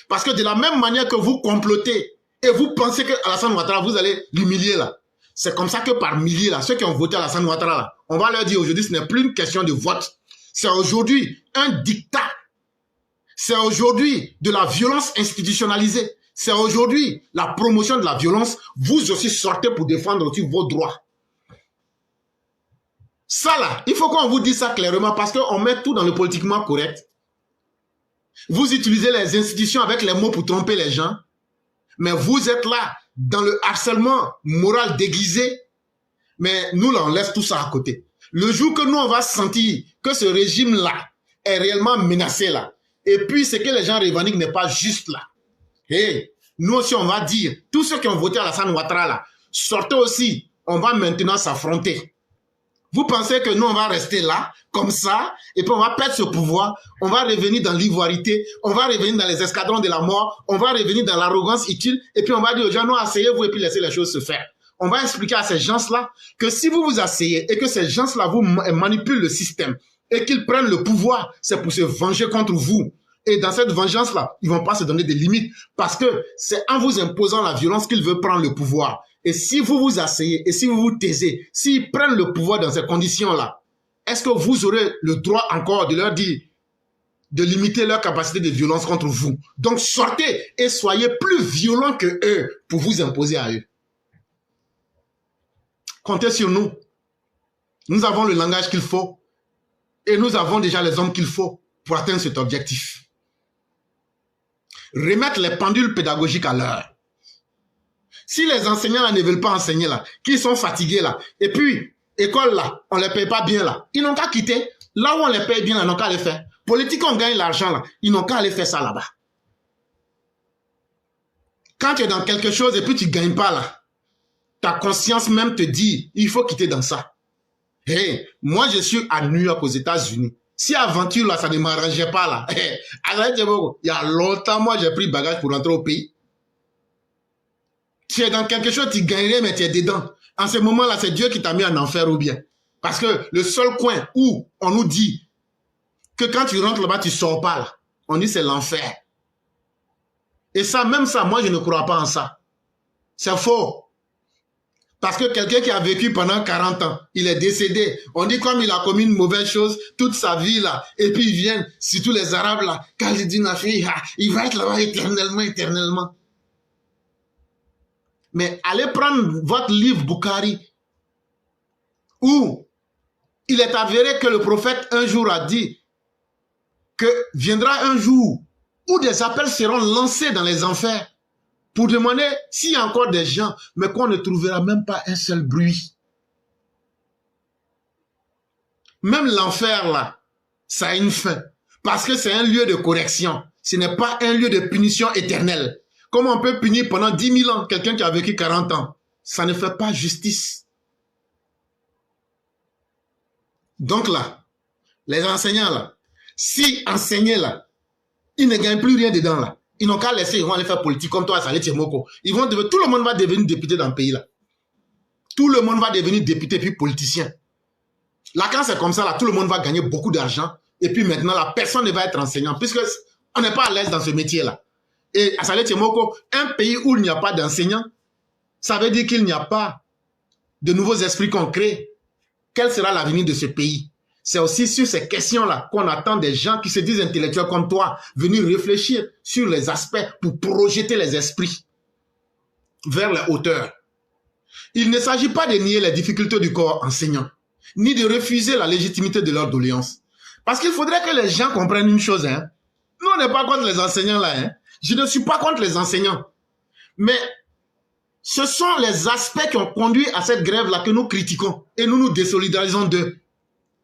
Speaker 2: Parce que de la même manière que vous complotez et vous pensez que Alassane Ouattara, vous allez l'humilier là, c'est comme ça que par milliers là, ceux qui ont voté Alassane Ouattara là, on va leur dire aujourd'hui ce n'est plus une question de vote. C'est aujourd'hui un dictat. C'est aujourd'hui de la violence institutionnalisée. C'est aujourd'hui la promotion de la violence. Vous aussi sortez pour défendre aussi vos droits. Ça là, il faut qu'on vous dise ça clairement parce qu'on met tout dans le politiquement correct. Vous utilisez les institutions avec les mots pour tromper les gens. Mais vous êtes là dans le harcèlement moral déguisé. Mais nous là, on laisse tout ça à côté. Le jour que nous, on va sentir que ce régime-là est réellement menacé là, et puis ce que les gens revendiquent n'est pas juste là. Et nous aussi, on va dire, tous ceux qui ont voté Alassane Ouattara là, sortez aussi, on va maintenant s'affronter. Vous pensez que nous, on va rester là, comme ça, et puis on va perdre ce pouvoir, on va revenir dans l'ivoirité, on va revenir dans les escadrons de la mort, on va revenir dans l'arrogance utile, et puis on va dire aux gens, non, asseyez-vous et puis laissez les choses se faire. On va expliquer à ces gens-là que si vous vous asseyez et que ces gens-là vous manipulent le système et qu'ils prennent le pouvoir, c'est pour se venger contre vous. Et dans cette vengeance-là, ils ne vont pas se donner des limites parce que c'est en vous imposant la violence qu'ils veulent prendre le pouvoir. Et si vous vous asseyez et si vous vous taisez, s'ils prennent le pouvoir dans ces conditions-là, est-ce que vous aurez le droit encore de leur dire de limiter leur capacité de violence contre vous? Donc sortez et soyez plus violents que eux pour vous imposer à eux. Comptez sur nous. Nous avons le langage qu'il faut et nous avons déjà les hommes qu'il faut pour atteindre cet objectif. Remettre les pendules pédagogiques à l'heure. Si les enseignants là, ne veulent pas enseigner là, qu'ils sont fatigués là, et puis, école là, on ne les paye pas bien là, ils n'ont qu'à quitter. Là où on les paye bien, là, ils n'ont qu'à les faire. Politique, on gagne l'argent là, ils n'ont qu'à aller faire ça là-bas. Quand tu es dans quelque chose et puis tu ne gagnes pas là, ta conscience même te dit, il faut quitter dans ça. Hey, moi je suis à New York aux États-Unis. Si aventure là, ça ne m'arrangeait pas là. Hey, il y a longtemps, moi j'ai pris bagage pour rentrer au pays. Tu es dans quelque chose, tu gagnerais, mais tu es dedans. En ce moment-là, c'est Dieu qui t'a mis en enfer ou bien. Parce que le seul coin où on nous dit que quand tu rentres là-bas, tu ne sors pas là. On dit c'est l'enfer. Et ça, même ça, moi je ne crois pas en ça. C'est faux. Parce que quelqu'un qui a vécu pendant 40 ans, il est décédé. On dit comme il a commis une mauvaise chose toute sa vie là. Et puis ils viennent, surtout les Arabes là, quand ils disent il va être là-bas éternellement, éternellement. Mais allez prendre votre livre Bukhari, où il est avéré que le prophète un jour a dit que viendra un jour où des appels seront lancés dans les enfers pour demander s'il y a encore des gens, mais qu'on ne trouvera même pas un seul bruit. Même l'enfer, là, ça a une fin. Parce que c'est un lieu de correction. Ce n'est pas un lieu de punition éternelle. Comment on peut punir pendant 10 000 ans quelqu'un qui a vécu 40 ans? Ça ne fait pas justice. Donc là, les enseignants, là, si enseigner, là, ils ne gagnent plus rien dedans, là. Ils n'ont qu'à laisser, ils vont aller faire politique comme toi, Assalé Tiemoko. Tout le monde va devenir député dans le pays là. Tout le monde va devenir député puis politicien. Là, quand c'est comme ça, là, tout le monde va gagner beaucoup d'argent. Et puis maintenant, là, personne ne va être enseignant puisque on n'est pas à l'aise dans ce métier-là. Et Assalé Tiemoko, un pays où il n'y a pas d'enseignants, ça veut dire qu'il n'y a pas de nouveaux esprits concrets. Quel sera l'avenir de ce pays? C'est aussi sur ces questions-là qu'on attend des gens qui se disent intellectuels comme toi venir réfléchir sur les aspects pour projeter les esprits vers les hauteurs. Il ne s'agit pas de nier les difficultés du corps enseignant, ni de refuser la légitimité de leur doléance. Parce qu'il faudrait que les gens comprennent une chose. Hein. Nous, on n'est pas contre les enseignants là. Hein. Je ne suis pas contre les enseignants. Mais ce sont les aspects qui ont conduit à cette grève-là que nous critiquons. Et nous nous désolidarisons d'eux.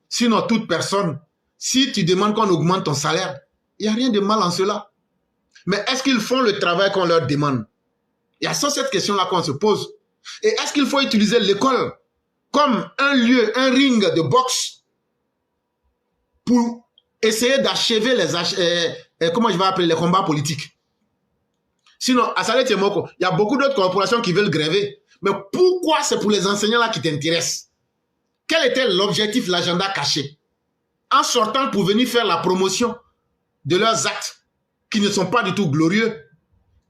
Speaker 2: Sinon, toute personne, si tu demandes qu'on augmente ton salaire, il n'y a rien de mal en cela. Mais est-ce qu'ils font le travail qu'on leur demande? Il y a cette question-là qu'on se pose. Et est-ce qu'il faut utiliser l'école comme un lieu, un ring de boxe pour essayer d'achever comment je vais appeler les combats politiques? Sinon, à Salé Tiemoko, il y a beaucoup d'autres corporations qui veulent gréver. Mais pourquoi c'est pour les enseignants-là qui t'intéressent? Quel était l'objectif, l'agenda caché? En sortant pour venir faire la promotion de leurs actes qui ne sont pas du tout glorieux,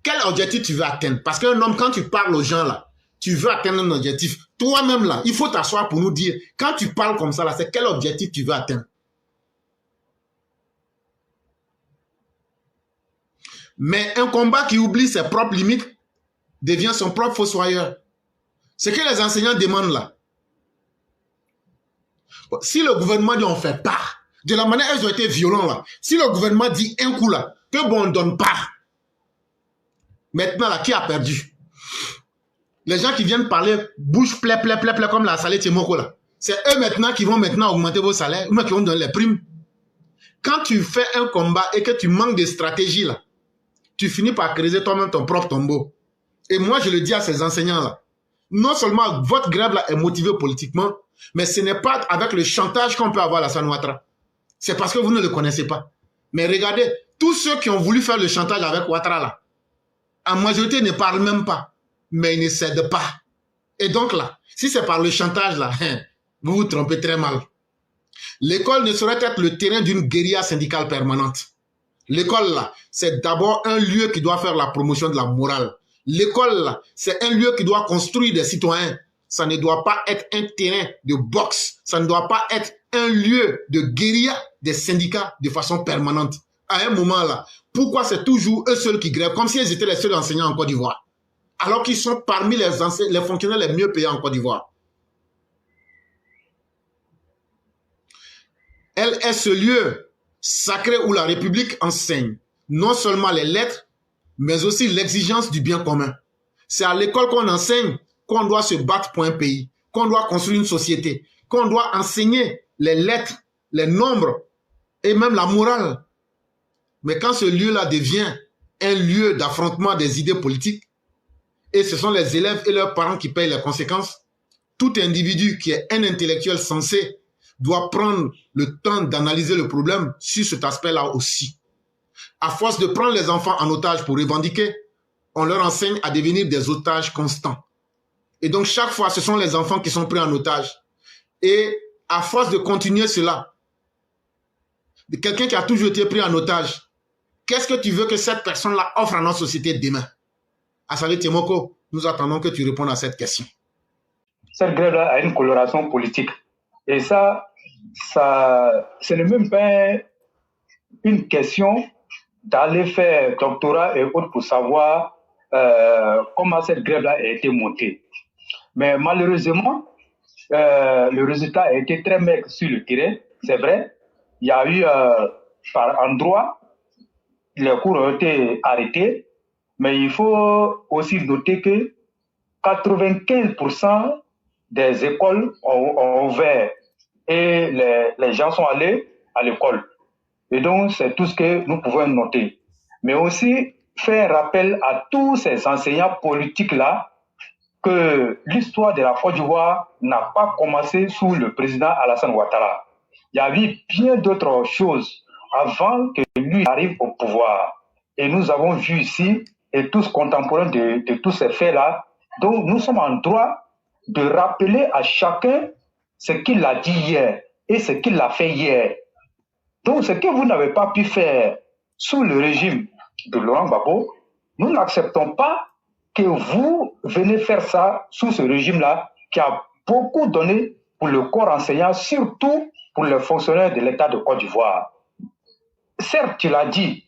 Speaker 2: quel objectif tu veux atteindre? Parce qu'un homme, quand tu parles aux gens là, tu veux atteindre un objectif. Toi-même là, il faut t'asseoir pour nous dire, quand tu parles comme ça là, c'est quel objectif tu veux atteindre? Mais un combat qui oublie ses propres limites devient son propre fossoyeur. Ce que les enseignants demandent là, si le gouvernement dit on fait pas, de la manière dont ils ont été violents là, si le gouvernement dit un coup là, que bon on ne donne pas, maintenant là, qui a perdu? Les gens qui viennent parler bouche pleine comme la Salé Tiemoko là, c'est eux maintenant qui vont maintenant augmenter vos salaires, ou qui vont donner les primes. Quand tu fais un combat et que tu manques de stratégie là, tu finis par creuser toi-même ton propre tombeau. Et moi, je le dis à ces enseignants-là, non seulement votre grève-là est motivée politiquement, mais ce n'est pas avec le chantage qu'on peut avoir à Alassane Ouattara. C'est parce que vous ne le connaissez pas. Mais regardez, tous ceux qui ont voulu faire le chantage avec Ouattara, là, en majorité ne parlent même pas, mais ils ne cèdent pas. Et donc là, si c'est par le chantage, là, vous vous trompez très mal. L'école ne saurait être le terrain d'une guérilla syndicale permanente. L'école, là, c'est d'abord un lieu qui doit faire la promotion de la morale. L'école, là, c'est un lieu qui doit construire des citoyens. Ça ne doit pas être un terrain de boxe. Ça ne doit pas être un lieu de guérilla des syndicats de façon permanente. À un moment, là, pourquoi c'est toujours eux seuls qui grèvent, comme s'ils étaient les seuls enseignants en Côte d'Ivoire, alors qu'ils sont parmi les fonctionnaires les mieux payés en Côte d'Ivoire? Elle est ce lieu sacré où la République enseigne non seulement les lettres, mais aussi l'exigence du bien commun. C'est à l'école qu'on enseigne qu'on doit se battre pour un pays, qu'on doit construire une société, qu'on doit enseigner les lettres, les nombres et même la morale. Mais quand ce lieu-là devient un lieu d'affrontement des idées politiques, et ce sont les élèves et leurs parents qui payent les conséquences, tout individu qui est un intellectuel sensé doit prendre le temps d'analyser le problème sur cet aspect-là aussi. À force de prendre les enfants en otage pour revendiquer, on leur enseigne à devenir des otages constants. Et donc chaque fois, ce sont les enfants qui sont pris en otage. Et à force de continuer cela, de quelqu'un qui a toujours été pris en otage, qu'est-ce que tu veux que cette personne-là offre à notre société demain? Salé Tiemoko, nous attendons que tu répondes à cette question.
Speaker 3: Cette grève-là a une coloration politique. Et ça ce n'est même pas une question d'aller faire doctorat et autres pour savoir comment cette grève-là a été montée. Mais malheureusement, le résultat a été très maigre sur le terrain, c'est vrai. Il y a eu par endroits, les cours ont été arrêtés, mais il faut aussi noter que 95% des écoles ont ouvert et les gens sont allés à l'école. Et donc, c'est tout ce que nous pouvons noter. Mais aussi, faire rappel à tous ces enseignants politiques-là que l'histoire de la Côte d'Ivoire n'a pas commencé sous le président Alassane Ouattara. Il y a eu bien d'autres choses avant que lui arrive au pouvoir. Et nous avons vu ici, et tous contemporains de tous ces faits-là, donc nous sommes en droit de rappeler à chacun ce qu'il a dit hier et ce qu'il a fait hier. Donc ce que vous n'avez pas pu faire sous le régime de Laurent Gbagbo, nous n'acceptons pas que vous venez faire ça sous ce régime-là qui a beaucoup donné pour le corps enseignant, surtout pour les fonctionnaires de l'État de Côte d'Ivoire. Certes, tu l'as dit,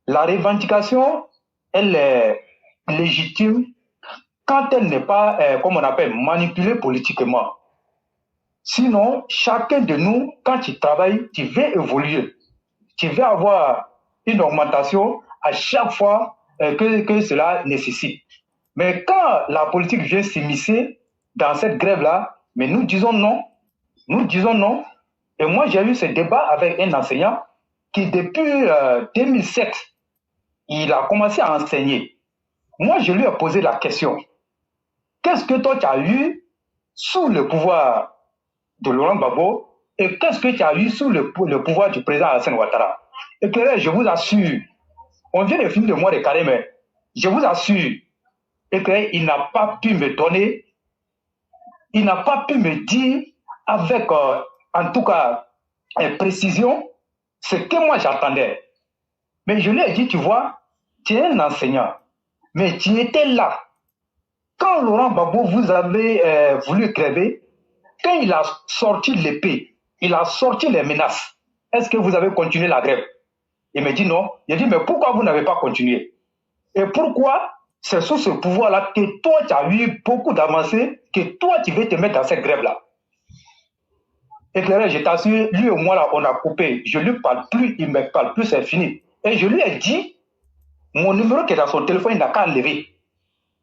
Speaker 3: la revendication, elle est légitime quand elle n'est pas, comme on appelle, manipulée politiquement. Sinon, chacun de nous, quand tu travailles, tu veux évoluer. Tu veux avoir une augmentation à chaque fois que cela nécessite. Mais quand la politique vient s'immiscer dans cette grève-là, mais nous disons non. Nous disons non. Et moi, j'ai eu ce débat avec un enseignant qui, depuis 2007, il a commencé à enseigner. Moi, je lui ai posé la question. Qu'est-ce que toi, tu as eu sous le pouvoir de Laurent Gbagbo et qu'est-ce que tu as eu sous le pouvoir du président Alassane Ouattara? Et que là, je vous assure, on vient de finir le mois de carême, mais je vous assure, et qu'il n'a pas pu me donner, il n'a pas pu me dire avec, en tout cas, précision, ce que moi j'attendais. Mais je lui ai dit, tu vois, tu es un enseignant, mais tu étais là. Quand Laurent Gbagbo vous avez voulu crever, quand il a sorti l'épée, il a sorti les menaces, est-ce que vous avez continué la grève? Il me dit non. Il dit, mais pourquoi vous n'avez pas continué? Et pourquoi c'est sous ce pouvoir-là que toi, tu as eu beaucoup d'avancées, que toi, tu veux te mettre dans cette grève-là? Éclairé, je t'assure, lui et moi, là, on a coupé. Je ne lui parle plus, il ne me parle plus, c'est fini. Et je lui ai dit, mon numéro qui est dans son téléphone, il n'a qu'à enlever.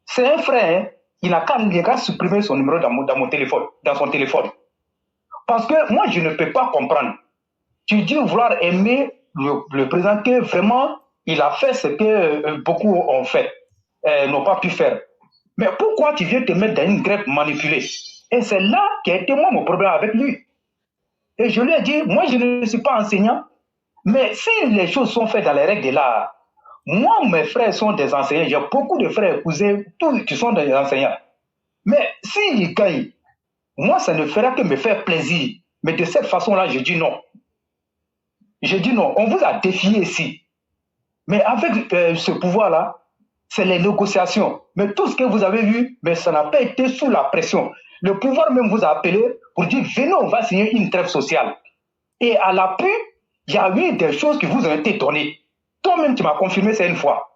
Speaker 3: C'est un frère, hein, il n'a qu'à supprimer son numéro dans mon téléphone, dans son téléphone. Parce que moi, je ne peux pas comprendre. Tu dis vouloir aimer le président, que vraiment, il a fait ce que beaucoup ont fait, n'ont pas pu faire. Mais pourquoi tu viens te mettre dans une grève manipulée? Et c'est là qui a été moi mon problème avec lui. Et je lui ai dit, moi je ne suis pas enseignant, mais si les choses sont faites dans les règles de l'art, moi mes frères sont des enseignants, j'ai beaucoup de frères et cousins, tous qui sont des enseignants. Mais s'ils gagnent, moi ça ne fera que me faire plaisir. Mais de cette façon-là, je dis non. Je dis non, on vous a défié ici. Mais avec ce pouvoir-là, c'est les négociations. Mais tout ce que vous avez vu, mais ça n'a pas été sous la pression. Le pouvoir même vous a appelé pour dire, venez, on va signer une trêve sociale. Et à l'appui, il y a eu des choses qui vous ont été données. Toi-même, tu m'as confirmé ça une fois.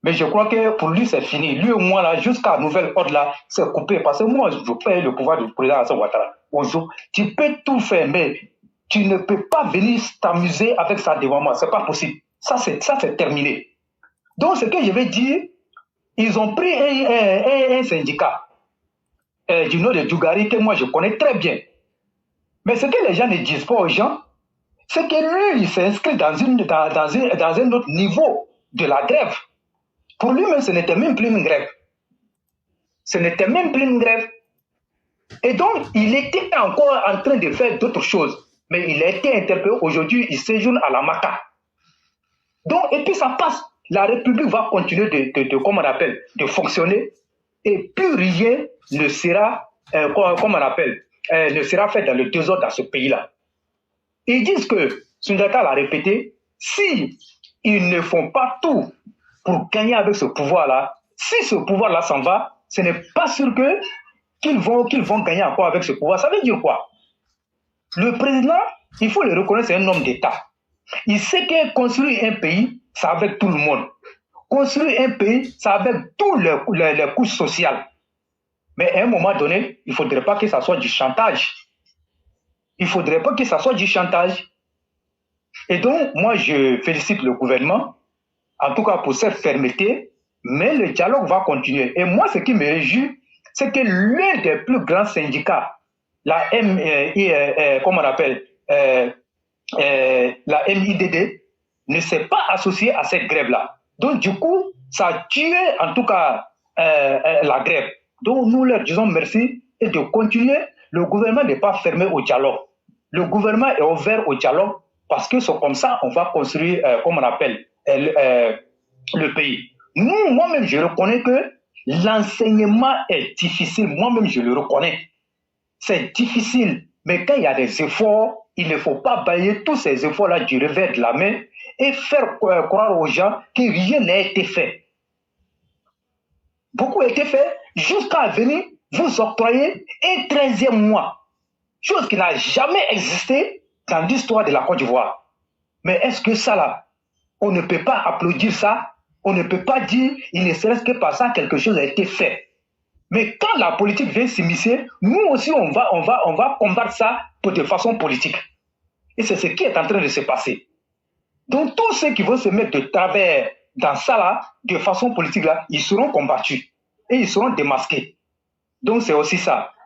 Speaker 3: Mais je crois que pour lui, c'est fini. Lui et moi, là, jusqu'à nouvel ordre, là, c'est coupé. Parce que moi, je fais le pouvoir du président Alassane Ouattara. Bonjour. Tu peux tout faire, mais tu ne peux pas venir t'amuser avec ça devant moi. C'est pas possible. Ça, c'est terminé. Donc, ce que je vais dire, ils ont pris un syndicat du nom de Djougari que moi, je connais très bien. Mais ce que les gens ne disent pas aux gens, c'est que lui, il s'inscrit dans un autre niveau de la grève. Pour lui-même, ce n'était même plus une grève. Ce n'était même plus une grève. Et donc, il était encore en train de faire d'autres choses. Mais il a été interpellé aujourd'hui, il séjourne à la Maka. Donc, et puis ça passe. La République va continuer comment on appelle, de fonctionner. Et plus rien ne sera, comment on appelle, ne sera fait dans le désordre dans ce pays-là. Ils disent que, Sundiata l'a répété, si ils ne font pas tout pour gagner avec ce pouvoir-là, si ce pouvoir-là s'en va, ce n'est pas sûr qu'ils vont gagner encore avec ce pouvoir. Ça veut dire quoi? Le président, il faut le reconnaître, c'est un homme d'État. Il sait que construire un pays, c'est avec tout le monde. Construire un pays, c'est avec toutes les couches sociales. Mais à un moment donné, il ne faudrait pas que ça soit du chantage. Il ne faudrait pas que ça soit du chantage. Et donc, moi, je félicite le gouvernement, en tout cas pour cette fermeté, mais le dialogue va continuer. Et moi, ce qui me réjouit, c'est que l'un des plus grands syndicats, la comment on appelle, la MIDD, ne s'est pas associé à cette grève-là. Donc, du coup, ça a tué, en tout cas, la grève. Donc, nous leur disons merci et de continuer. Le gouvernement n'est pas fermé au dialogue. Le gouvernement est ouvert au dialogue parce que c'est comme ça qu'on va construire, comme on appelle, le pays. Moi-même, je reconnais que l'enseignement est difficile. Moi-même, je le reconnais. C'est difficile. Mais quand il y a des efforts, il ne faut pas bailler tous ces efforts-là du revers de la main et faire croire aux gens que rien n'a été fait. Beaucoup a été fait jusqu'à venir vous octroyer un 13e mois. Chose qui n'a jamais existé dans l'histoire de la Côte d'Ivoire. Mais est-ce que ça là, on ne peut pas applaudir ça? on ne peut pas dire, il ne serait-ce que par ça quelque chose a été fait. Mais quand la politique vient s'immiscer, nous aussi, on va combattre ça de façon politique. Et c'est ce qui est en train de se passer. Donc, tous ceux qui vont se mettre de travers dans ça, là, de façon politique, là, ils seront combattus. Et ils seront démasqués. Donc, c'est aussi ça.